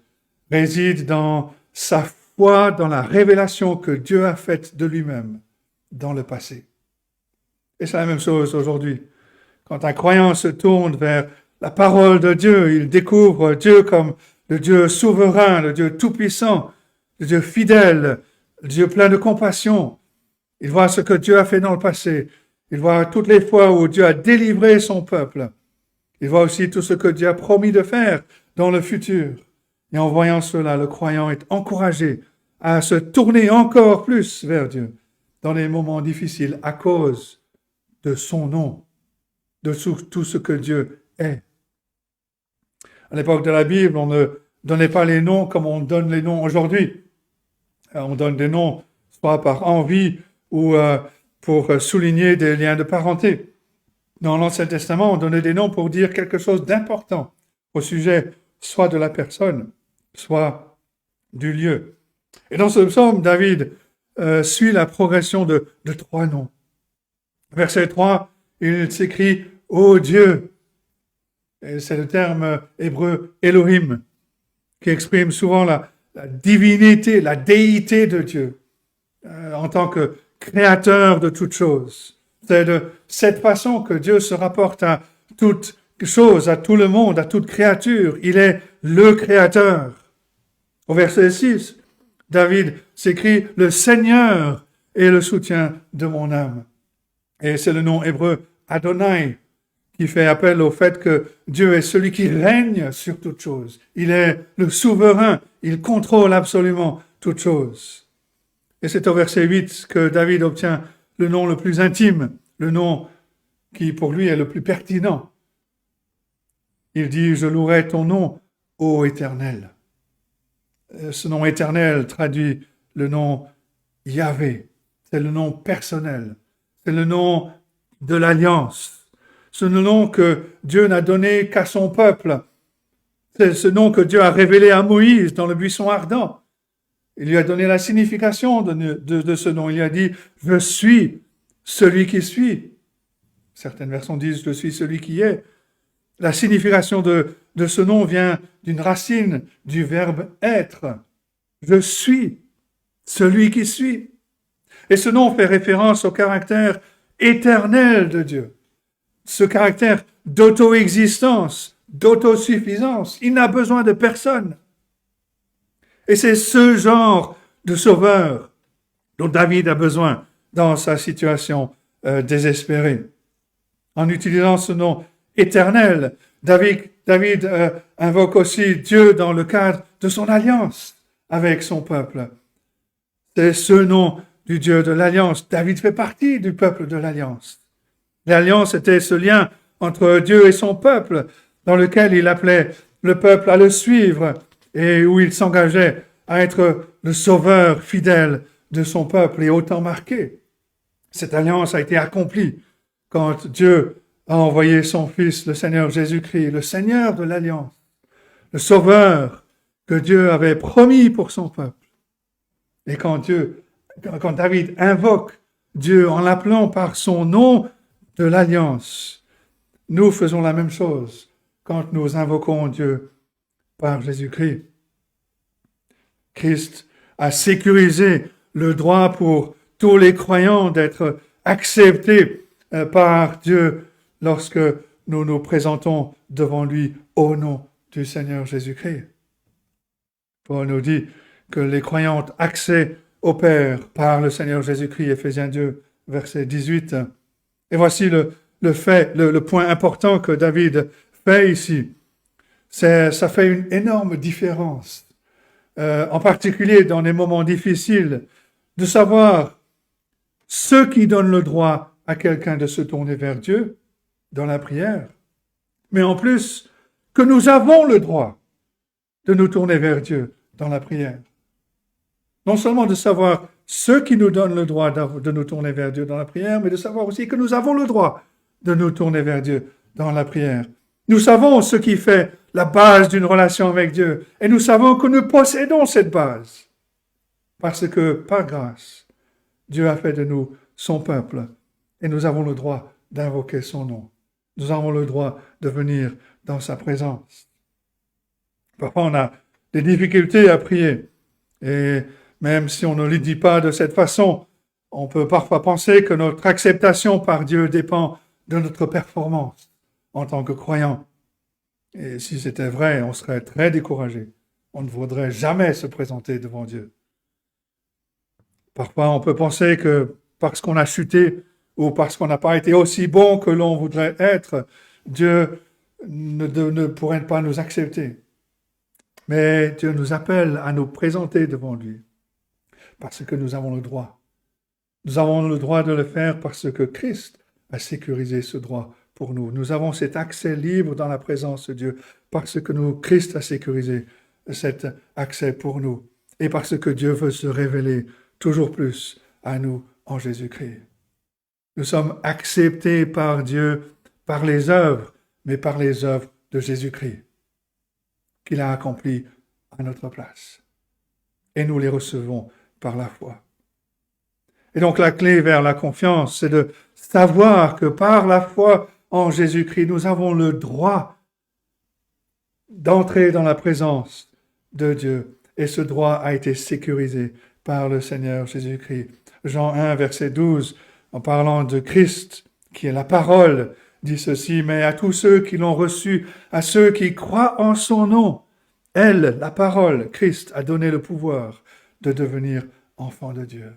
réside dans sa foi dans la révélation que Dieu a faite de lui-même dans le passé. » Et c'est la même chose aujourd'hui. Quand un croyant se tourne vers la parole de Dieu, il découvre Dieu comme le Dieu souverain, le Dieu tout-puissant, le Dieu fidèle, le Dieu plein de compassion. Il voit ce que Dieu a fait dans le passé. Il voit toutes les fois où Dieu a délivré son peuple. Il voit aussi tout ce que Dieu a promis de faire dans le futur. Et en voyant cela, le croyant est encouragé à se tourner encore plus vers Dieu dans les moments difficiles à cause de son nom, de tout ce que Dieu est. À l'époque de la Bible, on ne donnait pas les noms comme on donne les noms aujourd'hui. On donne des noms soit par envie ou pour souligner des liens de parenté. Dans l'Ancien Testament, on donnait des noms pour dire quelque chose d'important au sujet soit de la personne, soit du lieu. Et dans ce psaume, David suit la progression de 3 noms. Verset 3, il s'écrit « Ô Dieu ». Et c'est le terme hébreu « Elohim » qui exprime souvent la divinité, la déité de Dieu en tant que créateur de toutes choses. C'est de cette façon que Dieu se rapporte à toute chose, à tout le monde, à toute créature. Il est le Créateur. Au verset 6, David s'écrit « Le Seigneur est le soutien de mon âme ». Et c'est le nom hébreu Adonai qui fait appel au fait que Dieu est celui qui règne sur toute chose. Il est le souverain, il contrôle absolument toute chose. Et c'est au verset 8 que David obtient le nom le plus intime, le nom qui pour lui est le plus pertinent. Il dit « Je louerai ton nom, ô Éternel ». Ce nom éternel traduit le nom Yahvé. C'est le nom personnel. C'est le nom de l'alliance. C'est le nom que Dieu n'a donné qu'à son peuple. C'est ce nom que Dieu a révélé à Moïse dans le buisson ardent. Il lui a donné la signification de ce nom. Il lui a dit « Je suis celui qui suis ». Certaines versions disent « Je suis celui qui est ». La signification de ce nom vient d'une racine du verbe « être ». Je suis celui qui suis. Et ce nom fait référence au caractère éternel de Dieu. Ce caractère d'auto-existence, d'autosuffisance. Il n'a besoin de personne. Et c'est ce genre de sauveur dont David a besoin dans sa situation désespérée. En utilisant ce nom éternel, David invoque aussi Dieu dans le cadre de son alliance avec son peuple. C'est ce nom du Dieu de l'alliance. David fait partie du peuple de l'alliance. L'alliance était ce lien entre Dieu et son peuple, dans lequel il appelait le peuple à le suivre et où il s'engageait à être le sauveur fidèle de son peuple est autant marquée. Cette alliance a été accomplie quand Dieu a envoyé son Fils, le Seigneur Jésus-Christ, le Seigneur de l'Alliance, le Sauveur que Dieu avait promis pour son peuple. Et quand David invoque Dieu en l'appelant par son nom de l'Alliance, nous faisons la même chose quand nous invoquons Dieu par Jésus-Christ. Christ a sécurisé le droit pour tous les croyants d'être acceptés par Dieu lorsque nous nous présentons devant lui au nom du Seigneur Jésus-Christ. Paul nous dit que les croyants ont accès au Père par le Seigneur Jésus-Christ, Éphésiens 2, verset 18. Et voici le point important que David fait ici. Ça fait une énorme différence, en particulier dans les moments difficiles, de savoir ce qui donne le droit à quelqu'un de se tourner vers Dieu dans la prière, mais en plus que nous avons le droit de nous tourner vers Dieu dans la prière. Non seulement de savoir ce qui nous donne le droit de nous tourner vers Dieu dans la prière, mais de savoir aussi que nous avons le droit de nous tourner vers Dieu dans la prière. Nous savons ce qui fait la base d'une relation avec Dieu, et nous savons que nous possédons cette base, parce que, par grâce, Dieu a fait de nous son peuple, et nous avons le droit d'invoquer son nom. Nous avons le droit de venir dans sa présence. Parfois, on a des difficultés à prier, et même si on ne le dit pas de cette façon, on peut parfois penser que notre acceptation par Dieu dépend de notre performance en tant que croyant. Et si c'était vrai, on serait très découragé. On ne voudrait jamais se présenter devant Dieu. Parfois, on peut penser que parce qu'on a chuté ou parce qu'on n'a pas été aussi bon que l'on voudrait être, Dieu ne pourrait pas nous accepter. Mais Dieu nous appelle à nous présenter devant lui parce que nous avons le droit. Nous avons le droit de le faire parce que Christ a sécurisé ce droit pour nous. Nous avons cet accès libre dans la présence de Dieu parce que Christ a sécurisé cet accès pour nous et parce que Dieu veut se révéler toujours plus à nous en Jésus-Christ. Nous sommes acceptés par Dieu par les œuvres, mais par les œuvres de Jésus-Christ qu'il a accomplies à notre place. Et nous les recevons par la foi. Et donc la clé vers la confiance, c'est de savoir que par la foi en Jésus-Christ, nous avons le droit d'entrer dans la présence de Dieu. Et ce droit a été sécurisé par le Seigneur Jésus-Christ. Jean 1, verset 12, en parlant de Christ, qui est la parole, dit ceci, mais à tous ceux qui l'ont reçu, à ceux qui croient en son nom, elle, la parole, Christ, a donné le pouvoir de devenir enfants de Dieu.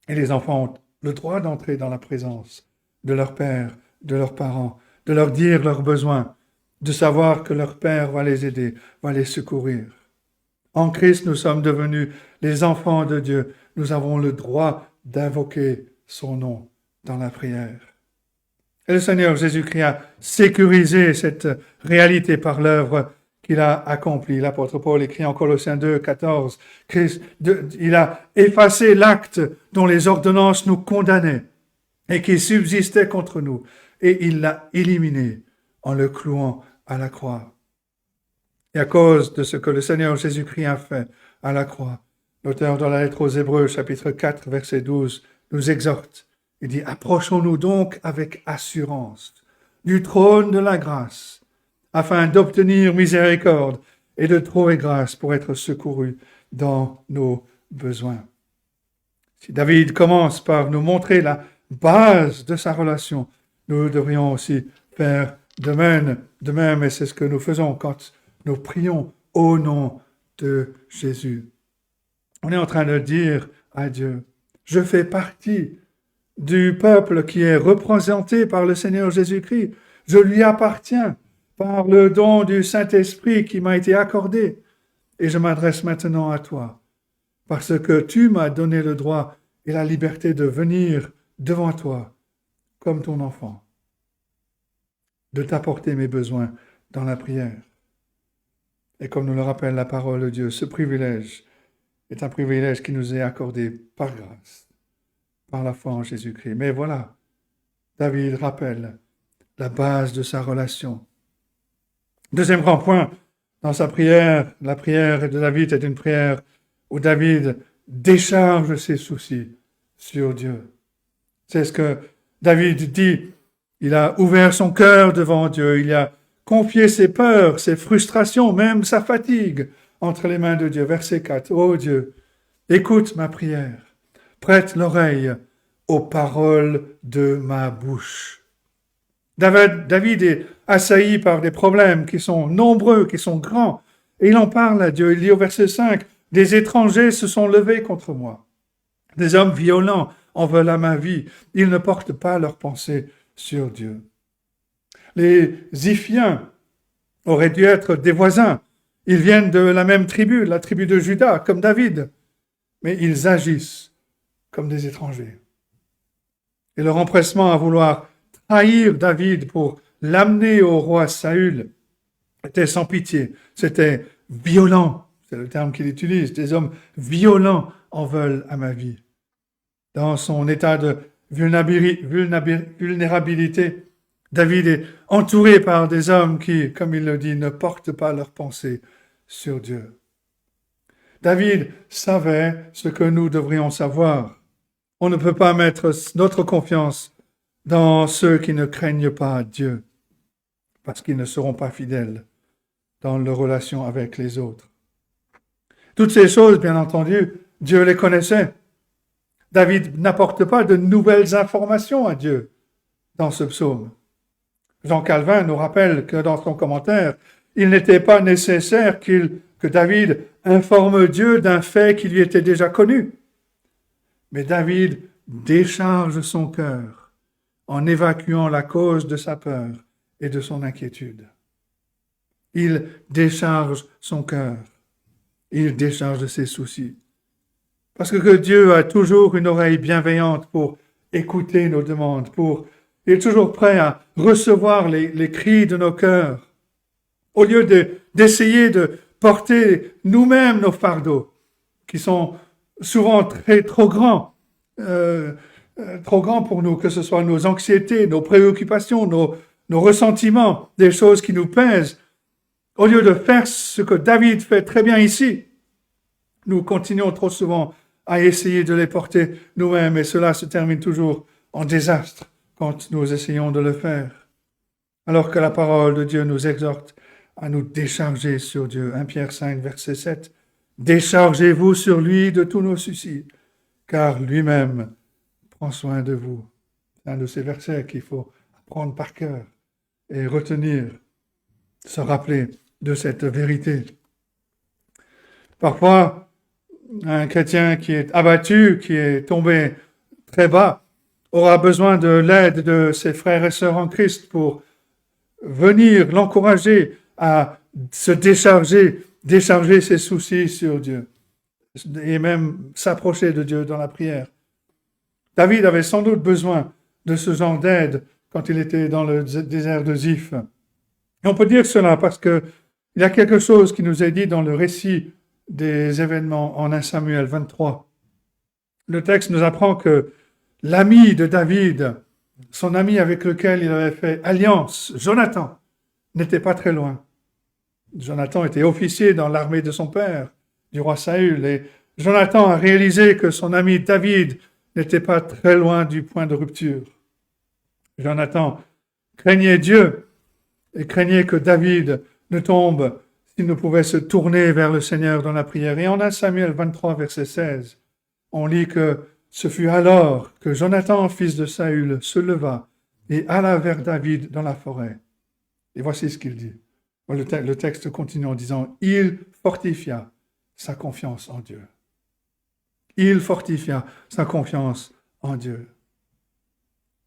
Et les enfants ont le droit d'entrer dans la présence de leur père, de leurs parents, de leur dire leurs besoins, de savoir que leur père va les aider, va les secourir. En Christ, nous sommes devenus les enfants de Dieu. Nous avons le droit d'invoquer son nom dans la prière. Et le Seigneur Jésus-Christ a sécurisé cette réalité par l'œuvre qu'il a accomplie. L'apôtre Paul écrit en Colossiens 2, 14, il a effacé l'acte dont les ordonnances nous condamnaient et qui subsistait contre nous, et il l'a éliminé en le clouant à la croix. Et à cause de ce que le Seigneur Jésus-Christ a fait à la croix, l'auteur de la lettre aux Hébreux, chapitre 4, verset 12, nous exhorte. Il dit, approchons-nous donc avec assurance du trône de la grâce, afin d'obtenir miséricorde et de trouver grâce pour être secourus dans nos besoins. Si David commence par nous montrer la base de sa relation, nous devrions aussi faire de même, et c'est ce que nous faisons quand nous prions au nom de Jésus. On est en train de dire à Dieu, je fais partie du peuple qui est représenté par le Seigneur Jésus-Christ. Je lui appartiens par le don du Saint-Esprit qui m'a été accordé. Et je m'adresse maintenant à toi, parce que tu m'as donné le droit et la liberté de venir devant toi comme ton enfant, de t'apporter mes besoins dans la prière. Et comme nous le rappelle la parole de Dieu, ce privilège est un privilège qui nous est accordé par grâce, par la foi en Jésus-Christ. Mais voilà, David rappelle la base de sa relation. Deuxième grand point, dans sa prière, la prière de David est une prière où David décharge ses soucis sur Dieu. C'est ce que David dit. Il a ouvert son cœur devant Dieu. Il a confié ses peurs, ses frustrations, même sa fatigue entre les mains de Dieu. Verset 4. Ô Dieu, écoute ma prière. Prête l'oreille aux paroles de ma bouche. David est assailli par des problèmes qui sont nombreux, qui sont grands. Et il en parle à Dieu. Il dit au verset 5, « Des étrangers se sont levés contre moi. Des hommes violents en veulent à ma vie. Ils ne portent pas leurs pensées sur Dieu. » Les Ziphiens auraient dû être des voisins. Ils viennent de la même tribu, la tribu de Juda, comme David. Mais ils agissent comme des étrangers. Et leur empressement à vouloir trahir David pour l'amener au roi Saül était sans pitié. C'était violent. C'est le terme qu'il utilise. Des hommes violents en veulent à ma vie. Dans son état de vulnérabilité, David est entouré par des hommes qui, comme il le dit, ne portent pas leurs pensées sur Dieu. David savait ce que nous devrions savoir. On ne peut pas mettre notre confiance dans ceux qui ne craignent pas Dieu, parce qu'ils ne seront pas fidèles dans leur relation avec les autres. Toutes ces choses, bien entendu, Dieu les connaissait. David n'apporte pas de nouvelles informations à Dieu dans ce psaume. Jean Calvin nous rappelle que dans son commentaire, il n'était pas nécessaire que David informe Dieu d'un fait qui lui était déjà connu. Mais David décharge son cœur en évacuant la cause de sa peur et de son inquiétude. Il décharge son cœur. Il décharge ses soucis. Parce que Dieu a toujours une oreille bienveillante pour écouter nos demandes, il est toujours prêt à recevoir les cris de nos cœurs. Au lieu d'essayer de porter nous-mêmes nos fardeaux, qui sont souvent trop grands pour nous, que ce soit nos anxiétés, nos préoccupations, nos ressentiments, des choses qui nous pèsent. Au lieu de faire ce que David fait très bien ici, nous continuons trop souvent à essayer de les porter nous-mêmes et cela se termine toujours en désastre quand nous essayons de le faire. Alors que la parole de Dieu nous exhorte à nous décharger sur Dieu. 1 Pierre 5, verset 7. Déchargez-vous sur lui de tous nos soucis, car lui-même prend soin de vous. C'est un de ces versets qu'il faut apprendre par cœur et retenir, se rappeler de cette vérité. Parfois, un chrétien qui est abattu, qui est tombé très bas, aura besoin de l'aide de ses frères et sœurs en Christ pour venir l'encourager à se décharger ses soucis sur Dieu et même s'approcher de Dieu dans la prière. David avait sans doute besoin de ce genre d'aide quand il était dans le désert de Ziph. Et on peut dire cela parce que il y a quelque chose qui nous est dit dans le récit des événements en 1 Samuel 23. Le texte nous apprend que l'ami de David, son ami avec lequel il avait fait alliance, Jonathan, n'était pas très loin. Jonathan était officier dans l'armée de son père, du roi Saül, et Jonathan a réalisé que son ami David n'était pas très loin du point de rupture. Jonathan craignait Dieu et craignait que David ne tombe s'il ne pouvait se tourner vers le Seigneur dans la prière. Et en 1 Samuel 23, verset 16, on lit que ce fut alors que Jonathan, fils de Saül, se leva et alla vers David dans la forêt. Et voici ce qu'il dit. Le texte continue en disant « Il fortifia sa confiance en Dieu. » Il fortifia sa confiance en Dieu.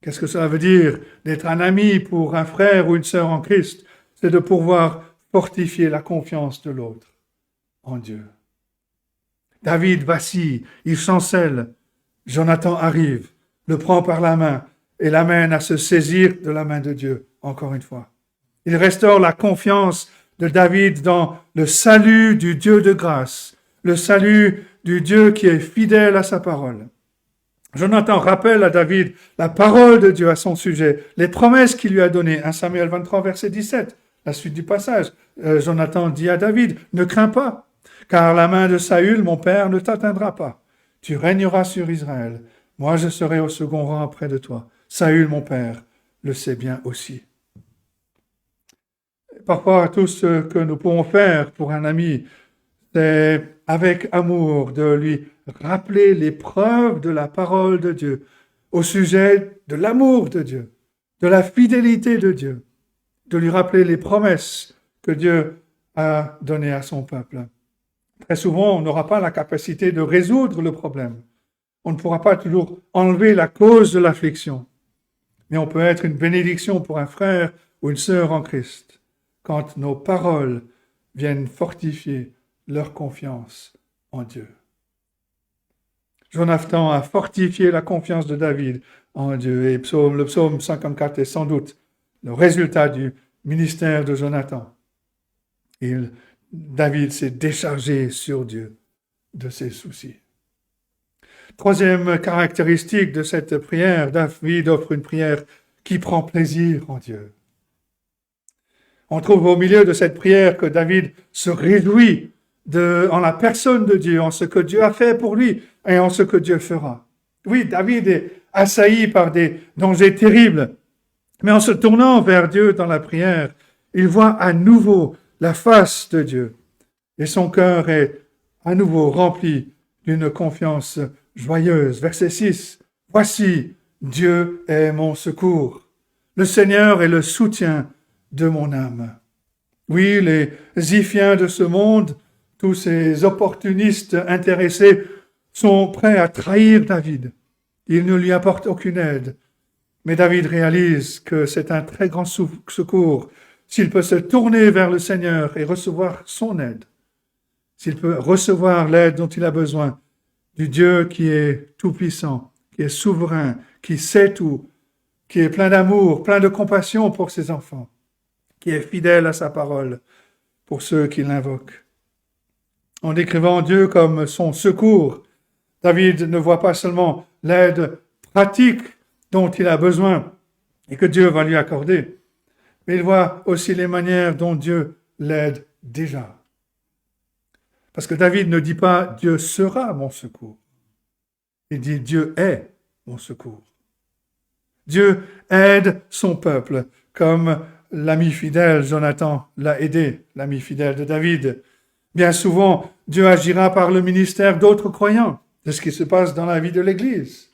Qu'est-ce que cela veut dire d'être un ami pour un frère ou une sœur en Christ? C'est de pouvoir fortifier la confiance de l'autre en Dieu. David vacille, il chancelle. Jonathan arrive, le prend par la main et l'amène à se saisir de la main de Dieu, encore une fois. Il restaure la confiance de David dans le salut du Dieu de grâce, le salut du Dieu qui est fidèle à sa parole. Jonathan rappelle à David la parole de Dieu à son sujet, les promesses qu'il lui a données. 1 Samuel 23, verset 17, la suite du passage. Jonathan dit à David, « Ne crains pas, car la main de Saül, mon père, ne t'atteindra pas. Tu régneras sur Israël. Moi, je serai au second rang après de toi. Saül, mon père, le sait bien aussi. » Parfois, tout ce que nous pouvons faire pour un ami, c'est avec amour de lui rappeler les preuves de la parole de Dieu au sujet de l'amour de Dieu, de la fidélité de Dieu, de lui rappeler les promesses que Dieu a données à son peuple. Très souvent, on n'aura pas la capacité de résoudre le problème. On ne pourra pas toujours enlever la cause de l'affliction. Mais on peut être une bénédiction pour un frère ou une sœur en Christ quand nos paroles viennent fortifier leur confiance en Dieu. Jonathan a fortifié la confiance de David en Dieu. Et le psaume 54 est sans doute le résultat du ministère de Jonathan. David s'est déchargé sur Dieu de ses soucis. Troisième caractéristique de cette prière, David offre une prière qui prend plaisir en Dieu. On trouve au milieu de cette prière que David se réjouit en la personne de Dieu, en ce que Dieu a fait pour lui et en ce que Dieu fera. Oui, David est assailli par des dangers terribles, mais en se tournant vers Dieu dans la prière, il voit à nouveau la face de Dieu et son cœur est à nouveau rempli d'une confiance joyeuse. Verset 6, « Voici, Dieu est mon secours. Le Seigneur est le soutien de mon âme. » Oui, les Ziphiens de ce monde, tous ces opportunistes intéressés, sont prêts à trahir David. Ils ne lui apportent aucune aide. Mais David réalise que c'est un très grand secours s'il peut se tourner vers le Seigneur et recevoir son aide. S'il peut recevoir l'aide dont il a besoin du Dieu qui est tout-puissant, qui est souverain, qui sait tout, qui est plein d'amour, plein de compassion pour ses enfants, qui est fidèle à sa parole pour ceux qui l'invoquent. En décrivant Dieu comme son secours, David ne voit pas seulement l'aide pratique dont il a besoin et que Dieu va lui accorder, mais il voit aussi les manières dont Dieu l'aide déjà. Parce que David ne dit pas « Dieu sera mon secours ». Il dit « Dieu est mon secours ». Dieu aide son peuple, comme l'ami fidèle Jonathan l'a aidé, l'ami fidèle de David. Bien souvent, Dieu agira par le ministère d'autres croyants. C'est ce qui se passe dans la vie de l'Église.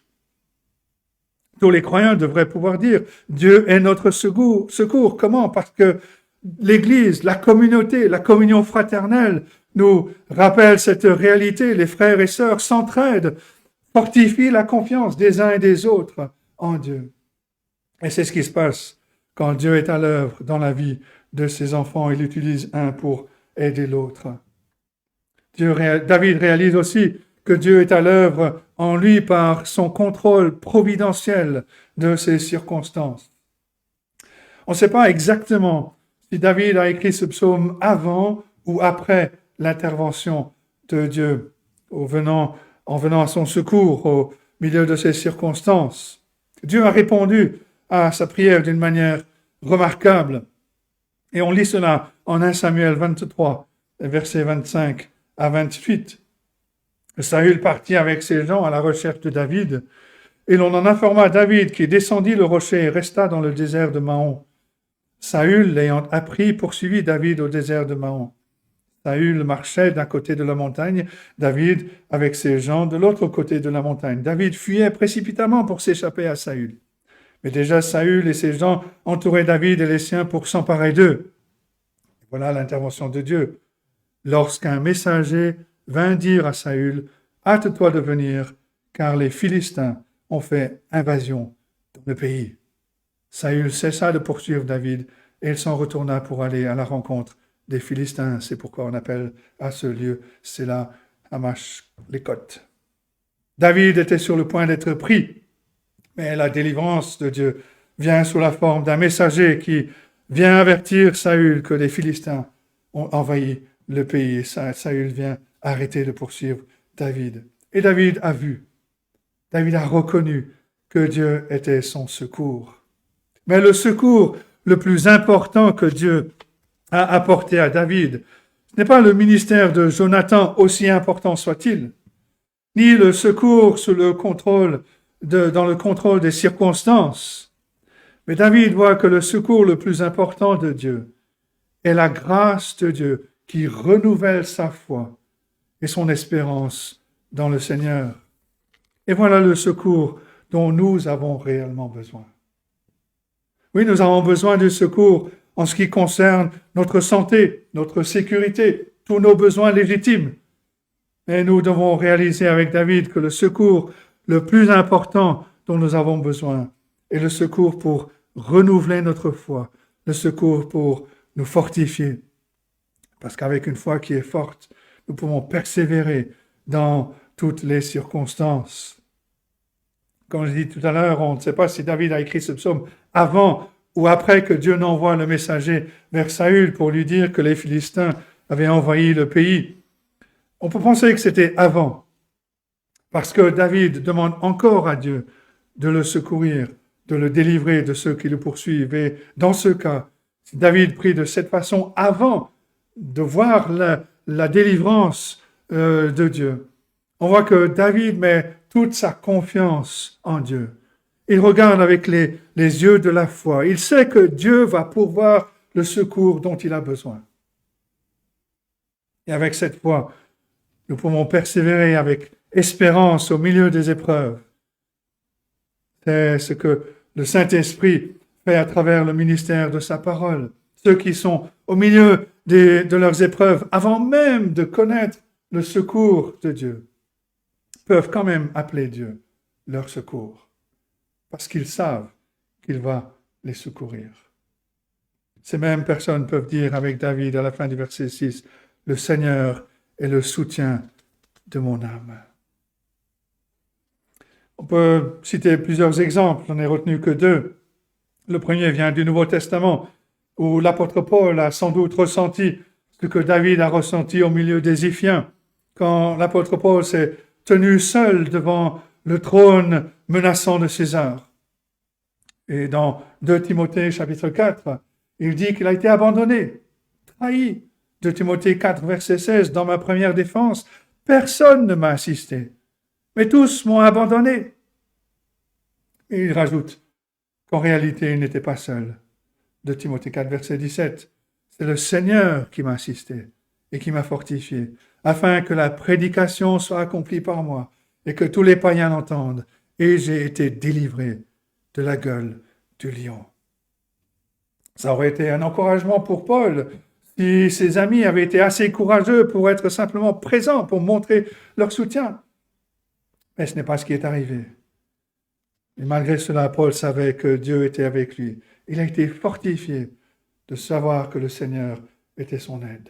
Tous les croyants devraient pouvoir dire « Dieu est notre secours ». Comment? Parce que l'Église, la communauté, la communion fraternelle nous rappelle cette réalité. Les frères et sœurs s'entraident, fortifient la confiance des uns et des autres en Dieu. Et c'est ce qui se passe quand Dieu est à l'œuvre dans la vie de ses enfants. Il utilise un pour aider l'autre. David réalise aussi que Dieu est à l'œuvre en lui par son contrôle providentiel de ces circonstances. On ne sait pas exactement si David a écrit ce psaume avant ou après l'intervention de Dieu en venant à son secours au milieu de ces circonstances. Dieu a répondu à sa prière d'une manière remarquable. Et on lit cela en 1 Samuel 23, versets 25 à 28. Saül partit avec ses gens à la recherche de David, et l'on en informa David qui descendit le rocher et resta dans le désert de Maon. Saül, l'ayant appris, poursuivit David au désert de Maon. Saül marchait d'un côté de la montagne, David avec ses gens de l'autre côté de la montagne. David fuyait précipitamment pour s'échapper à Saül. Mais déjà Saül et ses gens entouraient David et les siens pour s'emparer d'eux. Voilà l'intervention de Dieu. Lorsqu'un messager vint dire à Saül, « Hâte-toi de venir, car les Philistins ont fait invasion dans le pays. » Saül cessa de poursuivre David et il s'en retourna pour aller à la rencontre des Philistins. C'est pourquoi on appelle à ce lieu, c'est là, Hamash, les côtes. David était sur le point d'être pris, mais la délivrance de Dieu vient sous la forme d'un messager qui vient avertir Saül que les Philistins ont envahi le pays. Saül vient arrêté de poursuivre David. Et David a vu, David a reconnu que Dieu était son secours. Mais le secours le plus important que Dieu a apporté à David, ce n'est pas le ministère de Jonathan, aussi important soit-il, ni le secours sous le contrôle dans le contrôle des circonstances. Mais David voit que le secours le plus important de Dieu est la grâce de Dieu qui renouvelle sa foi et son espérance dans le Seigneur. Et voilà le secours dont nous avons réellement besoin. Oui, nous avons besoin du secours en ce qui concerne notre santé, notre sécurité, tous nos besoins légitimes. Mais nous devons réaliser avec David que le secours le plus important dont nous avons besoin est le secours pour renouveler notre foi, le secours pour nous fortifier. Parce qu'avec une foi qui est forte, nous pouvons persévérer dans toutes les circonstances. Comme je dis tout à l'heure, on ne sait pas si David a écrit ce psaume avant ou après que Dieu n'envoie le messager vers Saül pour lui dire que les Philistins avaient envahi le pays. On peut penser que c'était avant, parce que David demande encore à Dieu de le secourir, de le délivrer de ceux qui le poursuivent. Et dans ce cas, si David prie de cette façon avant de voir la délivrance de Dieu, on voit que David met toute sa confiance en Dieu. Il regarde avec les yeux de la foi. Il sait que Dieu va pourvoir le secours dont il a besoin. Et avec cette foi, nous pouvons persévérer avec espérance au milieu des épreuves. C'est ce que le Saint-Esprit fait à travers le ministère de sa parole. Ceux qui sont au milieu de leurs épreuves, avant même de connaître le secours de Dieu, peuvent quand même appeler Dieu leur secours, parce qu'ils savent qu'il va les secourir. Ces mêmes personnes peuvent dire avec David à la fin du verset 6, « Le Seigneur est le soutien de mon âme. » On peut citer plusieurs exemples, j'en ai retenu que deux. Le premier vient du Nouveau Testament, où l'apôtre Paul a sans doute ressenti ce que David a ressenti au milieu des Iphiens, quand l'apôtre Paul s'est tenu seul devant le trône menaçant de César. Et dans 2 Timothée chapitre 4, il dit qu'il a été abandonné, trahi. 2 Timothée 4, verset 16, dans ma première défense, personne ne m'a assisté, mais tous m'ont abandonné. Et il rajoute qu'en réalité, il n'était pas seul. 2 Timothée 4, verset 17, c'est le Seigneur qui m'a assisté et qui m'a fortifié, afin que la prédication soit accomplie par moi et que tous les païens l'entendent. Et j'ai été délivré de la gueule du lion. Ça aurait été un encouragement pour Paul si ses amis avaient été assez courageux pour être simplement présents, pour montrer leur soutien. Mais ce n'est pas ce qui est arrivé. Et malgré cela, Paul savait que Dieu était avec lui. Il a été fortifié de savoir que le Seigneur était son aide.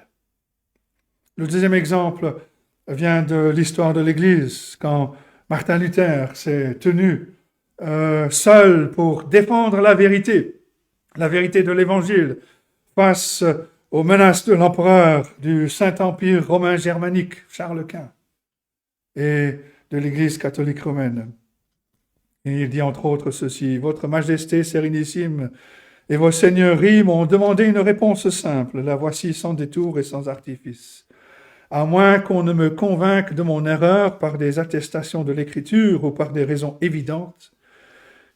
Le deuxième exemple vient de l'histoire de l'Église, quand Martin Luther s'est tenu seul pour défendre la vérité de l'Évangile, face aux menaces de l'empereur du Saint-Empire romain germanique, Charles Quint, et de l'Église catholique romaine. Et il dit entre autres ceci, « Votre Majesté sérénissime et vos seigneuries m'ont demandé une réponse simple, la voici sans détour et sans artifice. À moins qu'on ne me convainque de mon erreur par des attestations de l'Écriture ou par des raisons évidentes,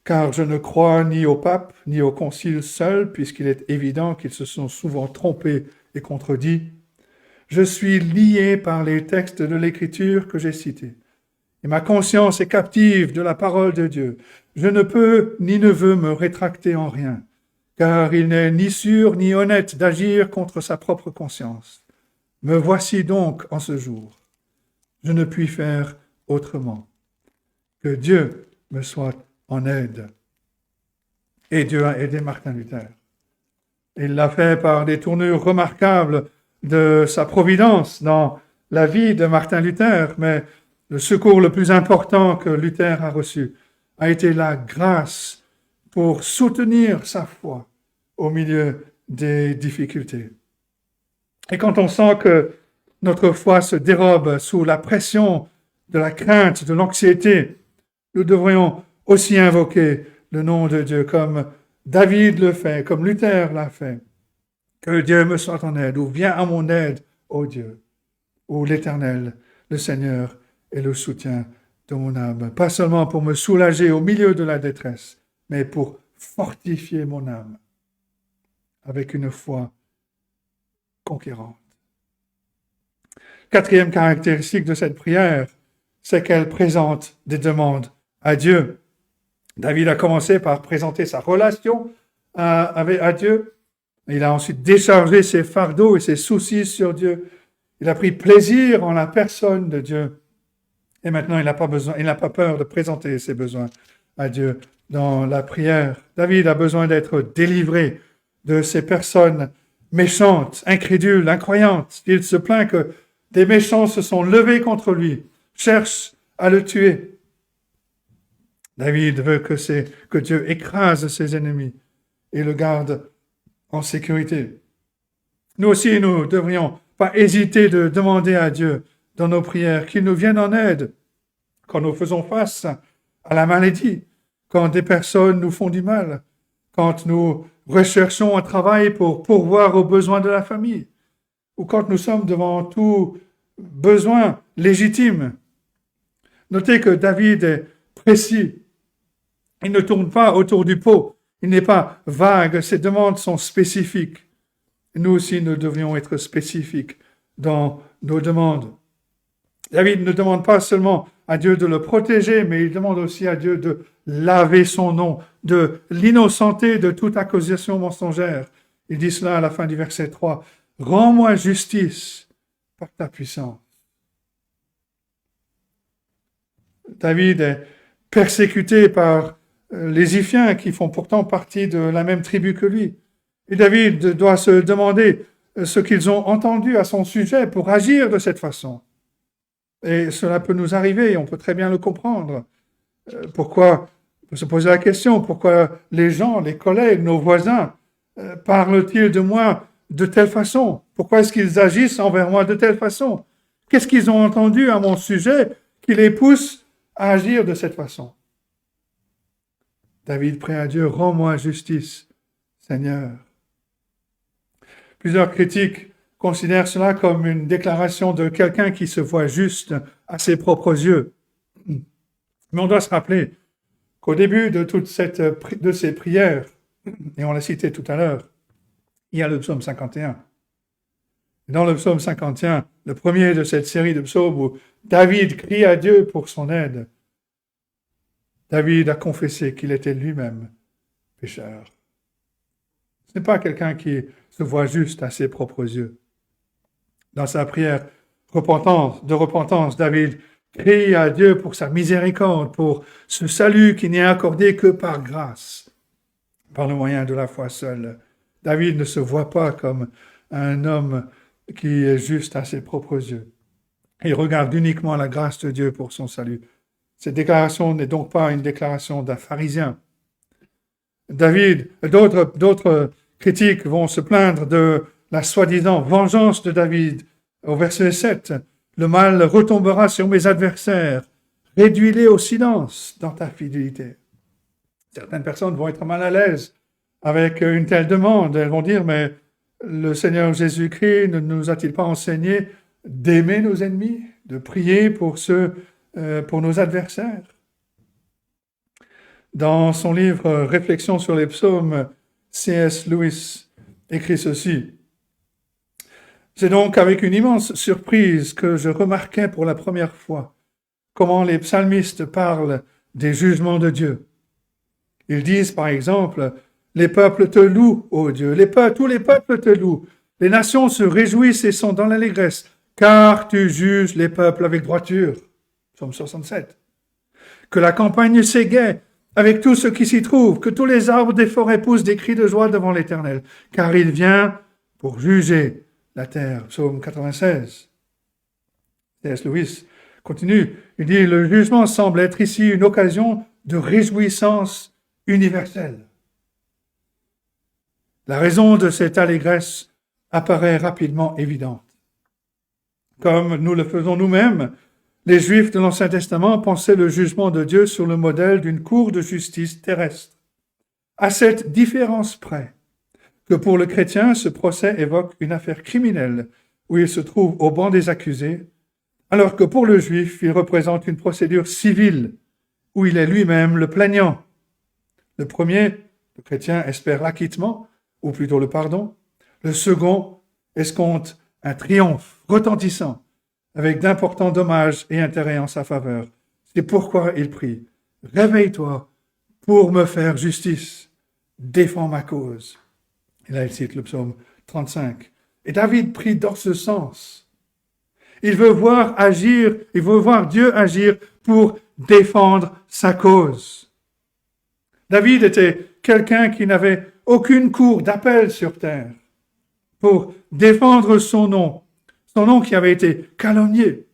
car je ne crois ni au pape ni au concile seul, puisqu'il est évident qu'ils se sont souvent trompés et contredits. Je suis lié par les textes de l'Écriture que j'ai cités, et ma conscience est captive de la parole de Dieu. Je ne peux ni ne veux me rétracter en rien, car il n'est ni sûr ni honnête d'agir contre sa propre conscience. Me voici donc en ce jour. Je ne puis faire autrement. Que Dieu me soit en aide. » Et Dieu a aidé Martin Luther. Il l'a fait par des tournures remarquables de sa providence dans la vie de Martin Luther, mais le secours le plus important que Luther a reçu a été la grâce pour soutenir sa foi au milieu des difficultés. Et quand on sent que notre foi se dérobe sous la pression de la crainte, de l'anxiété, nous devrions aussi invoquer le nom de Dieu comme David le fait, comme Luther l'a fait. Que Dieu me soit en aide, ou viens à mon aide, ô Dieu, ô l'Éternel, le Seigneur est le soutien de mon âme. Pas seulement pour me soulager au milieu de la détresse, mais pour fortifier mon âme avec une foi conquérante. Quatrième caractéristique de cette prière, c'est qu'elle présente des demandes à Dieu. David a commencé par présenter sa relation à Dieu. Il a ensuite déchargé ses fardeaux et ses soucis sur Dieu. Il a pris plaisir en la personne de Dieu. Et maintenant, il n'a pas peur de présenter ses besoins à Dieu dans la prière. David a besoin d'être délivré de ces personnes méchantes, incrédules, incroyantes. Il se plaint que des méchants se sont levés contre lui, cherchent à le tuer. David veut que Dieu écrase ses ennemis et le garde en sécurité. Nous aussi, nous ne devrions pas hésiter de demander à Dieu dans nos prières qu'il nous vienne en aide quand nous faisons face à la maladie, quand des personnes nous font du mal, quand nous recherchons un travail pour pourvoir aux besoins de la famille, ou quand nous sommes devant tout besoin légitime. Notez que David est précis. Il ne tourne pas autour du pot. Il n'est pas vague. Ses demandes sont spécifiques. Nous aussi, nous devrions être spécifiques dans nos demandes. David ne demande pas seulement à Dieu de le protéger, mais il demande aussi à Dieu de laver son nom, de l'innocenter de toute accusation mensongère. Il dit cela à la fin du verset 3. « Rends-moi justice par ta puissance. » David est persécuté par les Iphiens qui font pourtant partie de la même tribu que lui. Et David doit se demander ce qu'ils ont entendu à son sujet pour agir de cette façon. Et cela peut nous arriver, on peut très bien le comprendre. Pourquoi, on peut se poser la question, pourquoi les gens, les collègues, nos voisins, parlent-ils de moi de telle façon? Pourquoi est-ce qu'ils agissent envers moi de telle façon? Qu'est-ce qu'ils ont entendu à mon sujet qui les pousse à agir de cette façon? David prie à Dieu, rends-moi justice, Seigneur. Plusieurs critiques considèrent cela comme une déclaration de quelqu'un qui se voit juste à ses propres yeux. Mais on doit se rappeler qu'au début de de ces prières, et on l'a cité tout à l'heure, il y a le psaume 51. Dans le psaume 51, le premier de cette série de psaumes où David crie à Dieu pour son aide, David a confessé qu'il était lui-même pécheur. Ce n'est pas quelqu'un qui se voit juste à ses propres yeux. Dans sa prière de repentance, David crie à Dieu pour sa miséricorde, pour ce salut qui n'est accordé que par grâce, par le moyen de la foi seule. David ne se voit pas comme un homme qui est juste à ses propres yeux. Il regarde uniquement la grâce de Dieu pour son salut. Cette déclaration n'est donc pas une déclaration d'un pharisien. D'autres critiques vont se plaindre de la soi-disant vengeance de David. Au verset 7, le mal retombera sur mes adversaires. Réduis-les au silence dans ta fidélité. Certaines personnes vont être mal à l'aise avec une telle demande. Elles vont dire, mais le Seigneur Jésus-Christ ne nous a-t-il pas enseigné d'aimer nos ennemis, de prier pour nos adversaires? Dans son livre Réflexions sur les psaumes, C.S. Lewis écrit ceci. C'est donc avec une immense surprise que je remarquais pour la première fois comment les psalmistes parlent des jugements de Dieu. Ils disent par exemple, les peuples te louent, ô Dieu, tous les peuples te louent, les nations se réjouissent et sont dans l'allégresse, car tu juges les peuples avec droiture. Psaume 67. Que la campagne s'égaie avec tout ce qui s'y trouve, que tous les arbres des forêts poussent des cris de joie devant l'Éternel, car il vient pour juger la terre. Psaume 96. C.S. Lewis continue, il dit, le jugement semble être ici une occasion de réjouissance universelle. La raison de cette allégresse apparaît rapidement évidente. comme nous le faisons nous-mêmes. Les Juifs de l'Ancien Testament pensaient le jugement de Dieu sur le modèle d'une cour de justice terrestre. À cette différence près que pour le chrétien, ce procès évoque une affaire criminelle où il se trouve au banc des accusés, alors que pour le Juif, il représente une procédure civile où il est lui-même le plaignant. Le premier, le chrétien, espère l'acquittement, ou plutôt le pardon. Le second escompte un triomphe retentissant, avec d'importants dommages et intérêts en sa faveur. C'est pourquoi il prie, « Réveille-toi pour me faire justice, défends ma cause. » Et là, il cite le psaume 35. Et David prie dans ce sens. Il veut voir Dieu agir pour défendre sa cause. David était quelqu'un qui n'avait aucune cour d'appel sur terre pour défendre son nom qui avait été calomnié.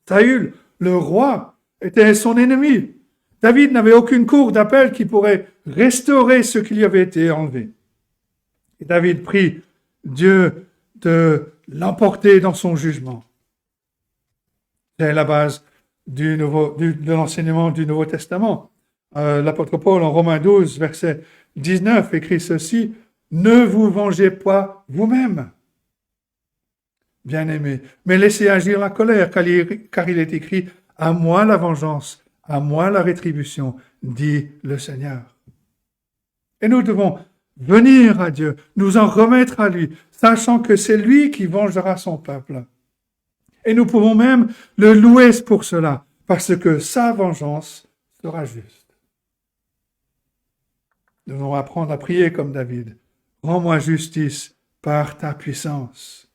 Saül, le roi, était son ennemi. David n'avait aucune cour d'appel qui pourrait restaurer ce qui lui avait été enlevé. Et David prie Dieu de l'emporter dans son jugement. C'est la base de l'enseignement du Nouveau Testament. L'apôtre Paul, en Romains 12, verset 19, écrit ceci, « Ne vous vengez pas vous-même, bien-aimés, mais laissez agir la colère, car il est écrit, « À moi la vengeance, à moi la rétribution, dit le Seigneur. » Et nous devons venir à Dieu, nous en remettre à lui, sachant que c'est lui qui vengera son peuple. Et nous pouvons même le louer pour cela, parce que sa vengeance sera juste. Nous devons apprendre à prier comme David. « Rends-moi justice par ta puissance. »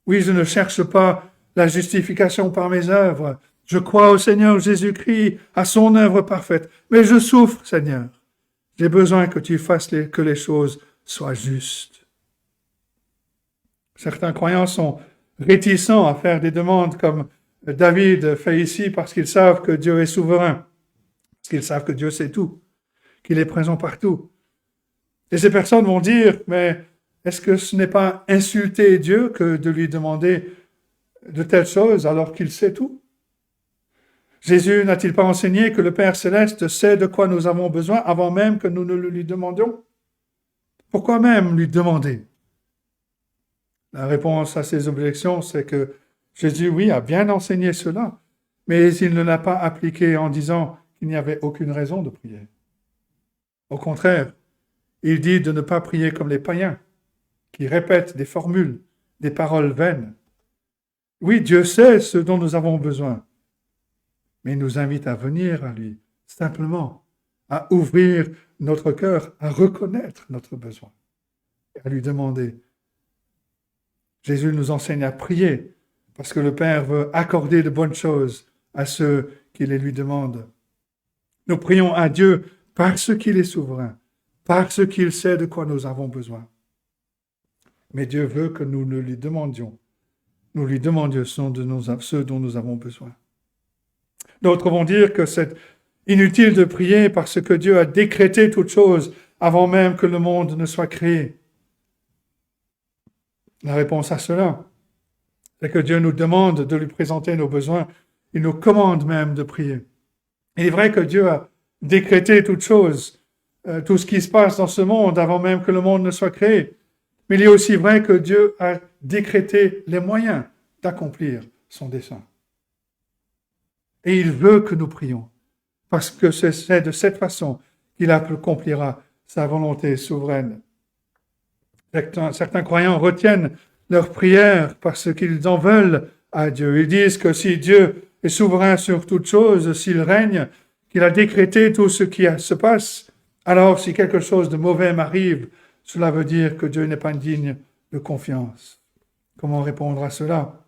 Oui, je ne cherche pas la justification par mes œuvres. Je crois au Seigneur Jésus-Christ, à son œuvre parfaite. Mais je souffre, Seigneur. J'ai besoin que tu fasses que les choses soient justes. Certains croyants sont réticents à faire des demandes comme David fait ici parce qu'ils savent que Dieu est souverain, parce qu'ils savent que Dieu sait tout, qu'il est présent partout. Et ces personnes vont dire, mais est-ce que ce n'est pas insulter Dieu que de lui demander de telles choses alors qu'il sait tout? Jésus n'a-t-il pas enseigné que le Père Céleste sait de quoi nous avons besoin avant même que nous ne le lui demandions? Pourquoi même lui demander? La réponse à ces objections, c'est que Jésus, oui, a bien enseigné cela, mais il ne l'a pas appliqué en disant qu'il n'y avait aucune raison de prier. Au contraire, il dit de ne pas prier comme les païens, qui répètent des formules, des paroles vaines. Oui, Dieu sait ce dont nous avons besoin, mais il nous invite à venir à lui, simplement, à ouvrir notre cœur, à reconnaître notre besoin, à lui demander. Jésus nous enseigne à prier, parce que le Père veut accorder de bonnes choses à ceux qui les lui demandent. Nous prions à Dieu parce qu'il est souverain, parce qu'il sait de quoi nous avons besoin. Mais Dieu veut que nous ne lui demandions. Nous lui demandions ce dont nous avons besoin. D'autres vont dire que c'est inutile de prier parce que Dieu a décrété toutes choses avant même que le monde ne soit créé. La réponse à cela, c'est que Dieu nous demande de lui présenter nos besoins. Il nous commande même de prier. Il est vrai que Dieu a décrété toutes choses, tout ce qui se passe dans ce monde avant même que le monde ne soit créé. Mais il est aussi vrai que Dieu a décrété les moyens d'accomplir son dessein. Et il veut que nous prions, parce que c'est de cette façon qu'il accomplira sa volonté souveraine. Certains croyants retiennent leurs prières parce qu'ils en veulent à Dieu. Ils disent que si Dieu est souverain sur toutes choses, s'il règne, qu'il a décrété tout ce qui se passe, alors si quelque chose de mauvais m'arrive, cela veut dire que Dieu n'est pas digne de confiance. Comment répondre à cela?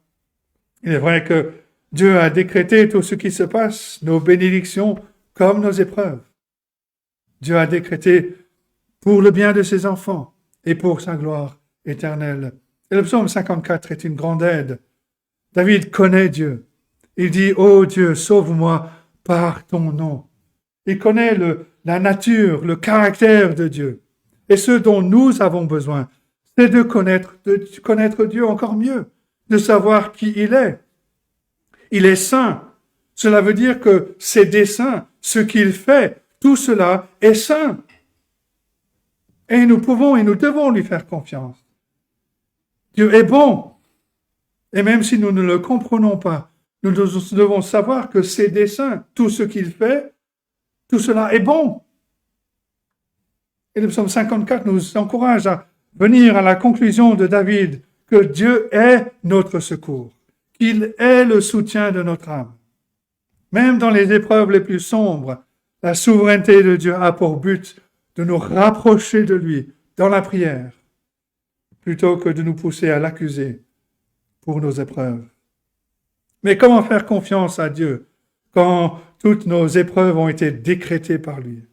Il est vrai que Dieu a décrété tout ce qui se passe, nos bénédictions comme nos épreuves. Dieu a décrété pour le bien de ses enfants et pour sa gloire éternelle. Et le psaume 54 est une grande aide. David connaît Dieu. Il dit, « Ô Dieu, sauve-moi par ton nom. » Il connaît la nature, le caractère de Dieu. Et ce dont nous avons besoin, c'est de connaître Dieu encore mieux, de savoir qui il est. Il est saint. Cela veut dire que ses desseins, ce qu'il fait, tout cela est saint. Et nous pouvons et nous devons lui faire confiance. Dieu est bon. Et même si nous ne le comprenons pas, nous devons savoir que ses desseins, tout ce qu'il fait, tout cela est bon. Et le psaume 54 nous encourage à venir à la conclusion de David que Dieu est notre secours, qu'il est le soutien de notre âme. Même dans les épreuves les plus sombres, la souveraineté de Dieu a pour but de nous rapprocher de lui dans la prière, plutôt que de nous pousser à l'accuser pour nos épreuves. Mais comment faire confiance à Dieu quand toutes nos épreuves ont été décrétées par lui?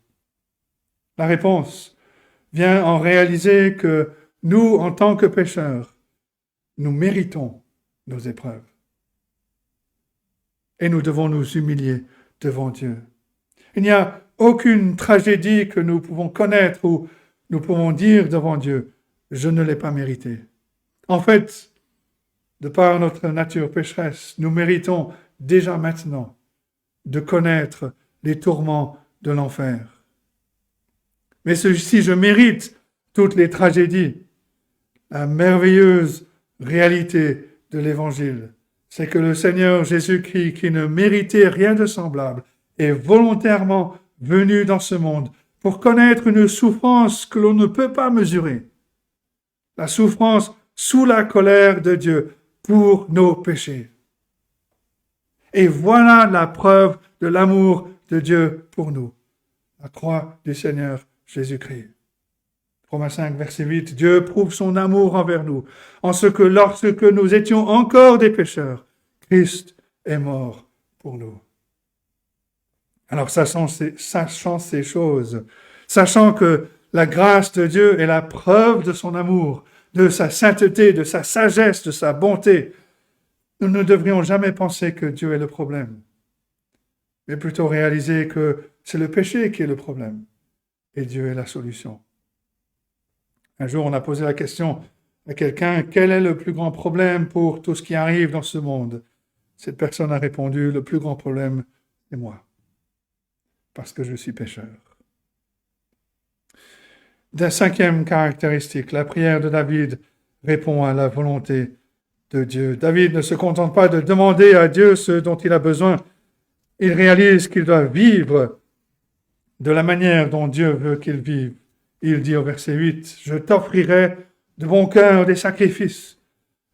La réponse vient en réaliser que nous, en tant que pécheurs, nous méritons nos épreuves. Et nous devons nous humilier devant Dieu. Il n'y a aucune tragédie que nous pouvons connaître où nous pouvons dire devant Dieu, je ne l'ai pas mérité. En fait, de par notre nature pécheresse, nous méritons déjà maintenant de connaître les tourments de l'enfer. Mais si je mérite toutes les tragédies, la merveilleuse réalité de l'Évangile, c'est que le Seigneur Jésus-Christ, qui ne méritait rien de semblable, est volontairement venu dans ce monde pour connaître une souffrance que l'on ne peut pas mesurer. La souffrance sous la colère de Dieu pour nos péchés. Et voilà la preuve de l'amour de Dieu pour nous. La croix du Seigneur Jésus-Christ. Romains 5, verset 8, Dieu prouve son amour envers nous, en ce que lorsque nous étions encore des pécheurs, Christ est mort pour nous. Alors, sachant ces choses, sachant que la grâce de Dieu est la preuve de son amour, de sa sainteté, de sa sagesse, de sa bonté, nous ne devrions jamais penser que Dieu est le problème, mais plutôt réaliser que c'est le péché qui est le problème et Dieu est la solution. Un jour, on a posé la question à quelqu'un, quel est le plus grand problème pour tout ce qui arrive dans ce monde? Cette personne a répondu, le plus grand problème, c'est moi, parce que je suis pécheur. La cinquième caractéristique, la prière de David répond à la volonté de Dieu. David ne se contente pas de demander à Dieu ce dont il a besoin. Il réalise qu'il doit vivre de la manière dont Dieu veut qu'il vive. Il dit au verset 8, « Je t'offrirai de bon cœur des sacrifices.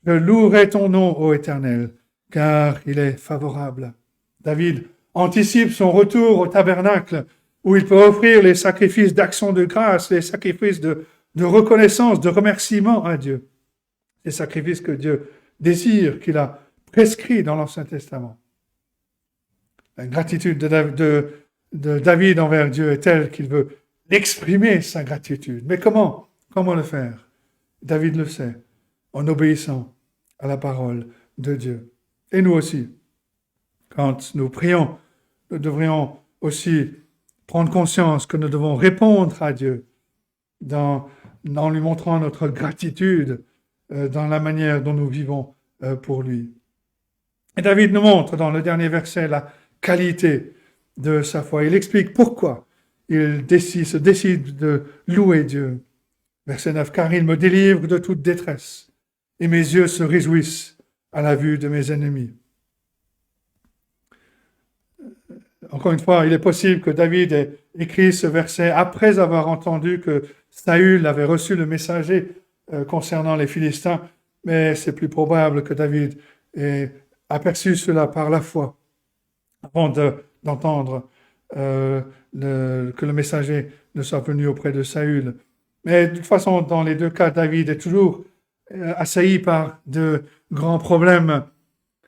Je louerai ton nom, ô Éternel, car il est favorable. » David anticipe son retour au tabernacle où il peut offrir les sacrifices d'action de grâce, les sacrifices de reconnaissance, de remerciement à Dieu. Les sacrifices que Dieu désire, qu'il a prescrits dans l'Ancien Testament. La gratitude de David envers Dieu est telle qu'il veut exprimer sa gratitude. Mais comment le faire? David le sait, en obéissant à la parole de Dieu. Et nous aussi, quand nous prions, nous devrions aussi prendre conscience que nous devons répondre à Dieu en lui montrant notre gratitude dans la manière dont nous vivons pour lui. Et David nous montre dans le dernier verset la qualité de sa foi. Il explique pourquoi il se décide de louer Dieu. Verset 9, « Car il me délivre de toute détresse, et mes yeux se réjouissent à la vue de mes ennemis. » Encore une fois, il est possible que David ait écrit ce verset après avoir entendu que Saül avait reçu le messager concernant les Philistins, mais c'est plus probable que David ait aperçu cela par la foi avant d'entendre que le messager ne soit venu auprès de Saül. Mais de toute façon, dans les deux cas, David est toujours assailli par de grands problèmes.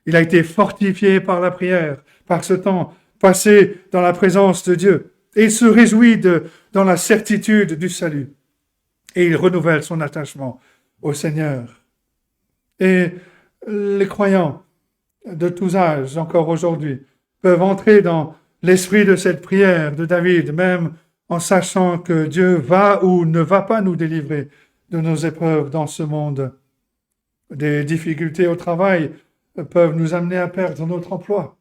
Il a été fortifié par la prière, par ce temps passé dans la présence de Dieu. Et il se réjouit dans la certitude du salut. Et il renouvelle son attachement au Seigneur. Et les croyants de tous âges, encore aujourd'hui, peuvent entrer dans l'esprit de cette prière de David, même en sachant que Dieu va ou ne va pas nous délivrer de nos épreuves dans ce monde. Des difficultés au travail peuvent nous amener à perdre notre emploi.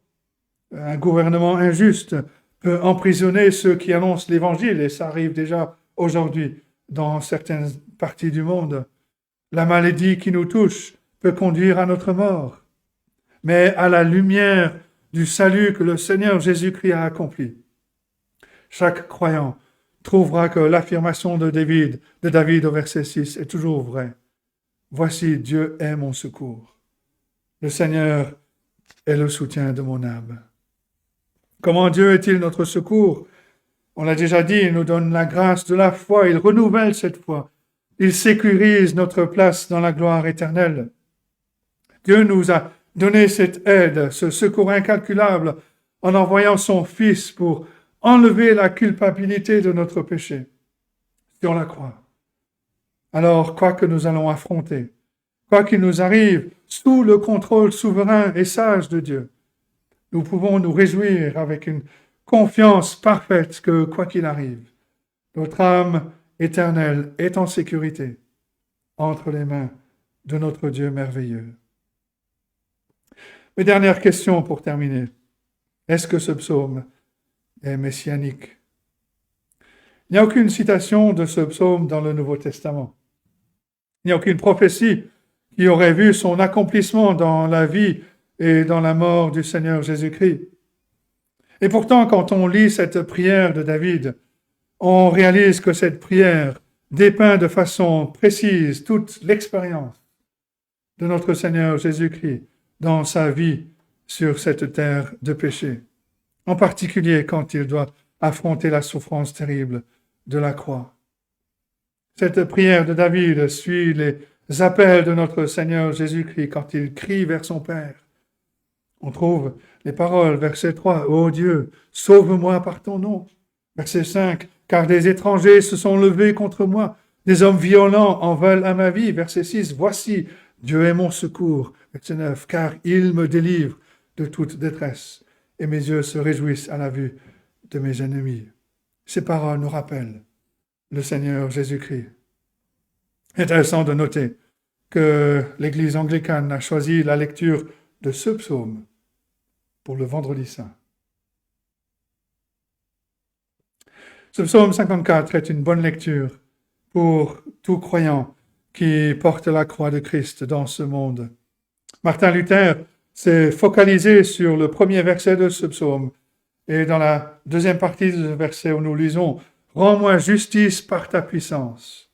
Un gouvernement injuste peut emprisonner ceux qui annoncent l'Évangile, et ça arrive déjà aujourd'hui dans certaines parties du monde. La maladie qui nous touche peut conduire à notre mort. Mais à la lumière du salut que le Seigneur Jésus-Christ a accompli, chaque croyant trouvera que l'affirmation de David au verset 6 est toujours vraie. Voici, Dieu est mon secours. Le Seigneur est le soutien de mon âme. Comment Dieu est-il notre secours? On l'a déjà dit, il nous donne la grâce de la foi, il renouvelle cette foi. Il sécurise notre place dans la gloire éternelle. Dieu nous a donné cette aide, ce secours incalculable, en envoyant son Fils pour enlever la culpabilité de notre péché sur la croix. Alors, quoi que nous allons affronter, quoi qu'il nous arrive, sous le contrôle souverain et sage de Dieu, nous pouvons nous réjouir avec une confiance parfaite que, quoi qu'il arrive, notre âme éternelle est en sécurité entre les mains de notre Dieu merveilleux. Mes dernières questions pour terminer. Est-ce que ce psaume est messianique? Il n'y a aucune citation de ce psaume dans le Nouveau Testament. Il n'y a aucune prophétie qui aurait vu son accomplissement dans la vie et dans la mort du Seigneur Jésus-Christ. Et pourtant, quand on lit cette prière de David, on réalise que cette prière dépeint de façon précise toute l'expérience de notre Seigneur Jésus-Christ dans sa vie sur cette terre de péché, en particulier quand il doit affronter la souffrance terrible de la croix. Cette prière de David suit les appels de notre Seigneur Jésus-Christ quand il crie vers son Père. On trouve les paroles, verset 3, « Ô Dieu, sauve-moi par ton nom ». Verset 5, « Car des étrangers se sont levés contre moi, des hommes violents en veulent à ma vie ». Verset 6, « Voici, Dieu est mon secours ». Verset 9, « Car il me délivre de toute détresse, et mes yeux se réjouissent à la vue de mes ennemis ». Ces paroles nous rappellent le Seigneur Jésus-Christ. Intéressant de noter que l'Église anglicane a choisi la lecture de ce psaume pour le Vendredi Saint. Ce psaume 54 est une bonne lecture pour tout croyant qui porte la croix de Christ dans ce monde. Martin Luther s'est focalisé sur le premier verset de ce psaume, et dans la deuxième partie de ce verset où nous lisons « Rends-moi justice par ta puissance ».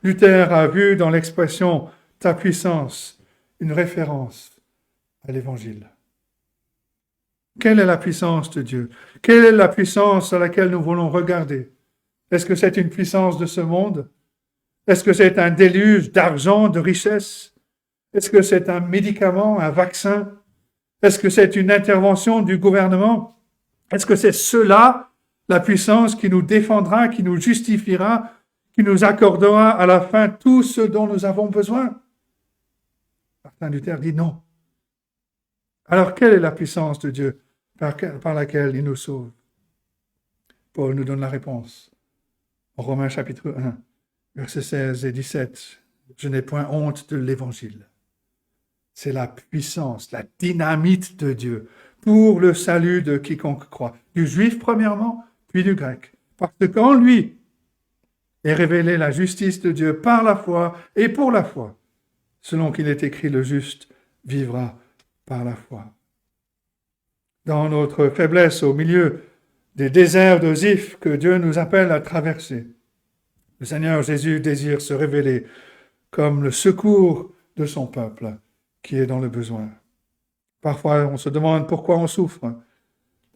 Luther a vu dans l'expression « ta puissance » une référence à l'Évangile. Quelle est la puissance de Dieu? Quelle est la puissance à laquelle nous voulons regarder? Est-ce que c'est une puissance de ce monde? Est-ce que c'est un déluge d'argent, de richesse? Est-ce que c'est un médicament, un vaccin? Est-ce que c'est une intervention du gouvernement? Est-ce que c'est cela, la puissance qui nous défendra, qui nous justifiera, qui nous accordera à la fin tout ce dont nous avons besoin? Martin Luther dit non. Alors, quelle est la puissance de Dieu par laquelle il nous sauve? Paul nous donne la réponse. En Romains chapitre 1, versets 16 et 17, « Je n'ai point honte de l'Évangile. » C'est la puissance, la dynamite de Dieu pour le salut de quiconque croit, du juif premièrement, puis du grec. Parce qu'en lui est révélée la justice de Dieu par la foi et pour la foi, selon qu'il est écrit, le juste vivra par la foi. Dans notre faiblesse au milieu des déserts de Ziph que Dieu nous appelle à traverser, le Seigneur Jésus désire se révéler comme le secours de son peuple qui est dans le besoin. Parfois, on se demande pourquoi on souffre.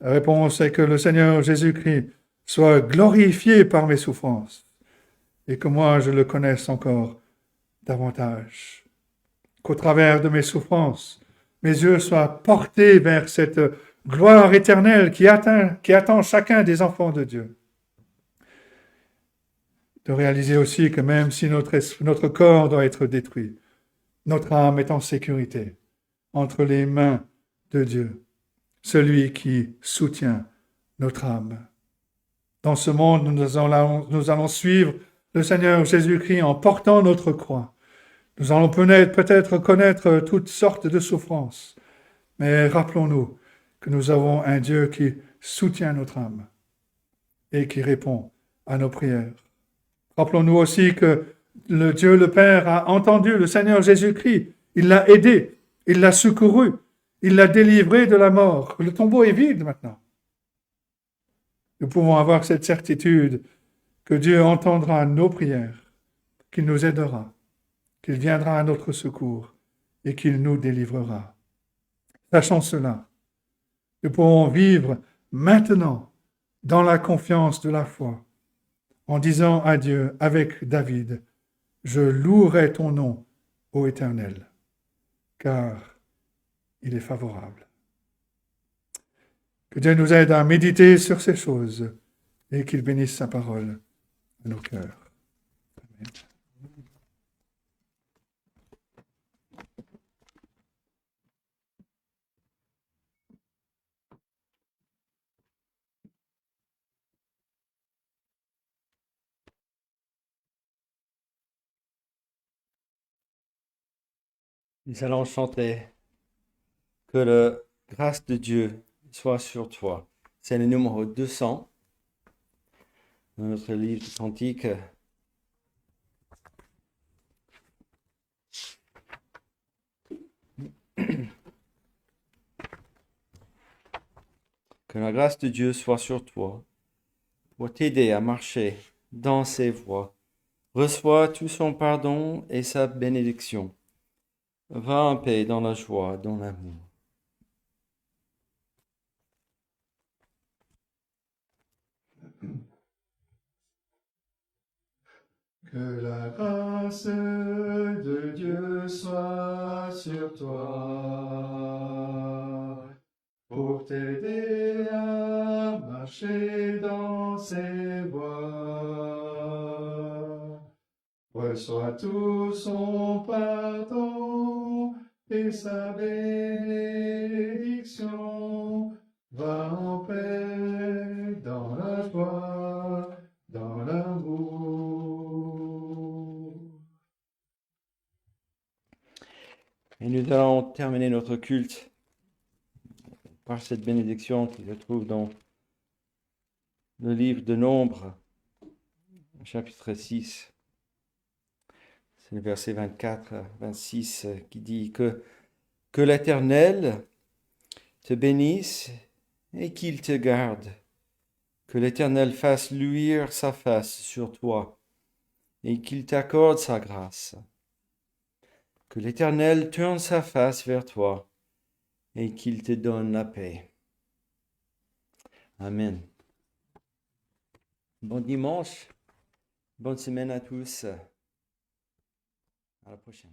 La réponse est que le Seigneur Jésus-Christ soit glorifié par mes souffrances et que moi, je le connaisse encore davantage. Qu'au travers de mes souffrances, mes yeux soient portés vers cette gloire éternelle qui attend chacun des enfants de Dieu. De réaliser aussi que même si notre corps doit être détruit, notre âme est en sécurité entre les mains de Dieu, celui qui soutient notre âme. Dans ce monde, nous allons suivre le Seigneur Jésus-Christ en portant notre croix, Nous allons peut-être connaître toutes sortes de souffrances, mais rappelons-nous que nous avons un Dieu qui soutient notre âme et qui répond à nos prières. Rappelons-nous aussi que le Dieu le Père a entendu le Seigneur Jésus-Christ. Il l'a aidé, il l'a secouru, il l'a délivré de la mort. Le tombeau est vide maintenant. Nous pouvons avoir cette certitude que Dieu entendra nos prières, qu'il nous aidera, qu'il viendra à notre secours et qu'il nous délivrera. Sachant cela, nous pourrons vivre maintenant dans la confiance de la foi, en disant à Dieu avec David, « Je louerai ton nom, ô Éternel, car il est favorable. » Que Dieu nous aide à méditer sur ces choses et qu'il bénisse sa parole à nos cœurs. Amen. Nous allons chanter que la grâce de Dieu soit sur toi. C'est le numéro 200 dans notre livre de cantiques. Que la grâce de Dieu soit sur toi pour t'aider à marcher dans ses voies. Reçois tout son pardon et sa bénédiction. Va en paix dans la joie, dans l'amour. Que la grâce de Dieu soit sur toi, pour t'aider à marcher dans ses voies. Reçois tout son pardon et sa bénédiction. Va en paix dans la joie, dans l'amour. Et nous allons terminer notre culte par cette bénédiction qui se trouve dans le livre de Nombres, chapitre 6. C'est le verset 24 à 26 qui dit que l'Éternel te bénisse et qu'il te garde. Que l'Éternel fasse luire sa face sur toi et qu'il t'accorde sa grâce. Que l'Éternel tourne sa face vers toi et qu'il te donne la paix. Amen. Bon dimanche, bonne semaine à tous. À la prochaine.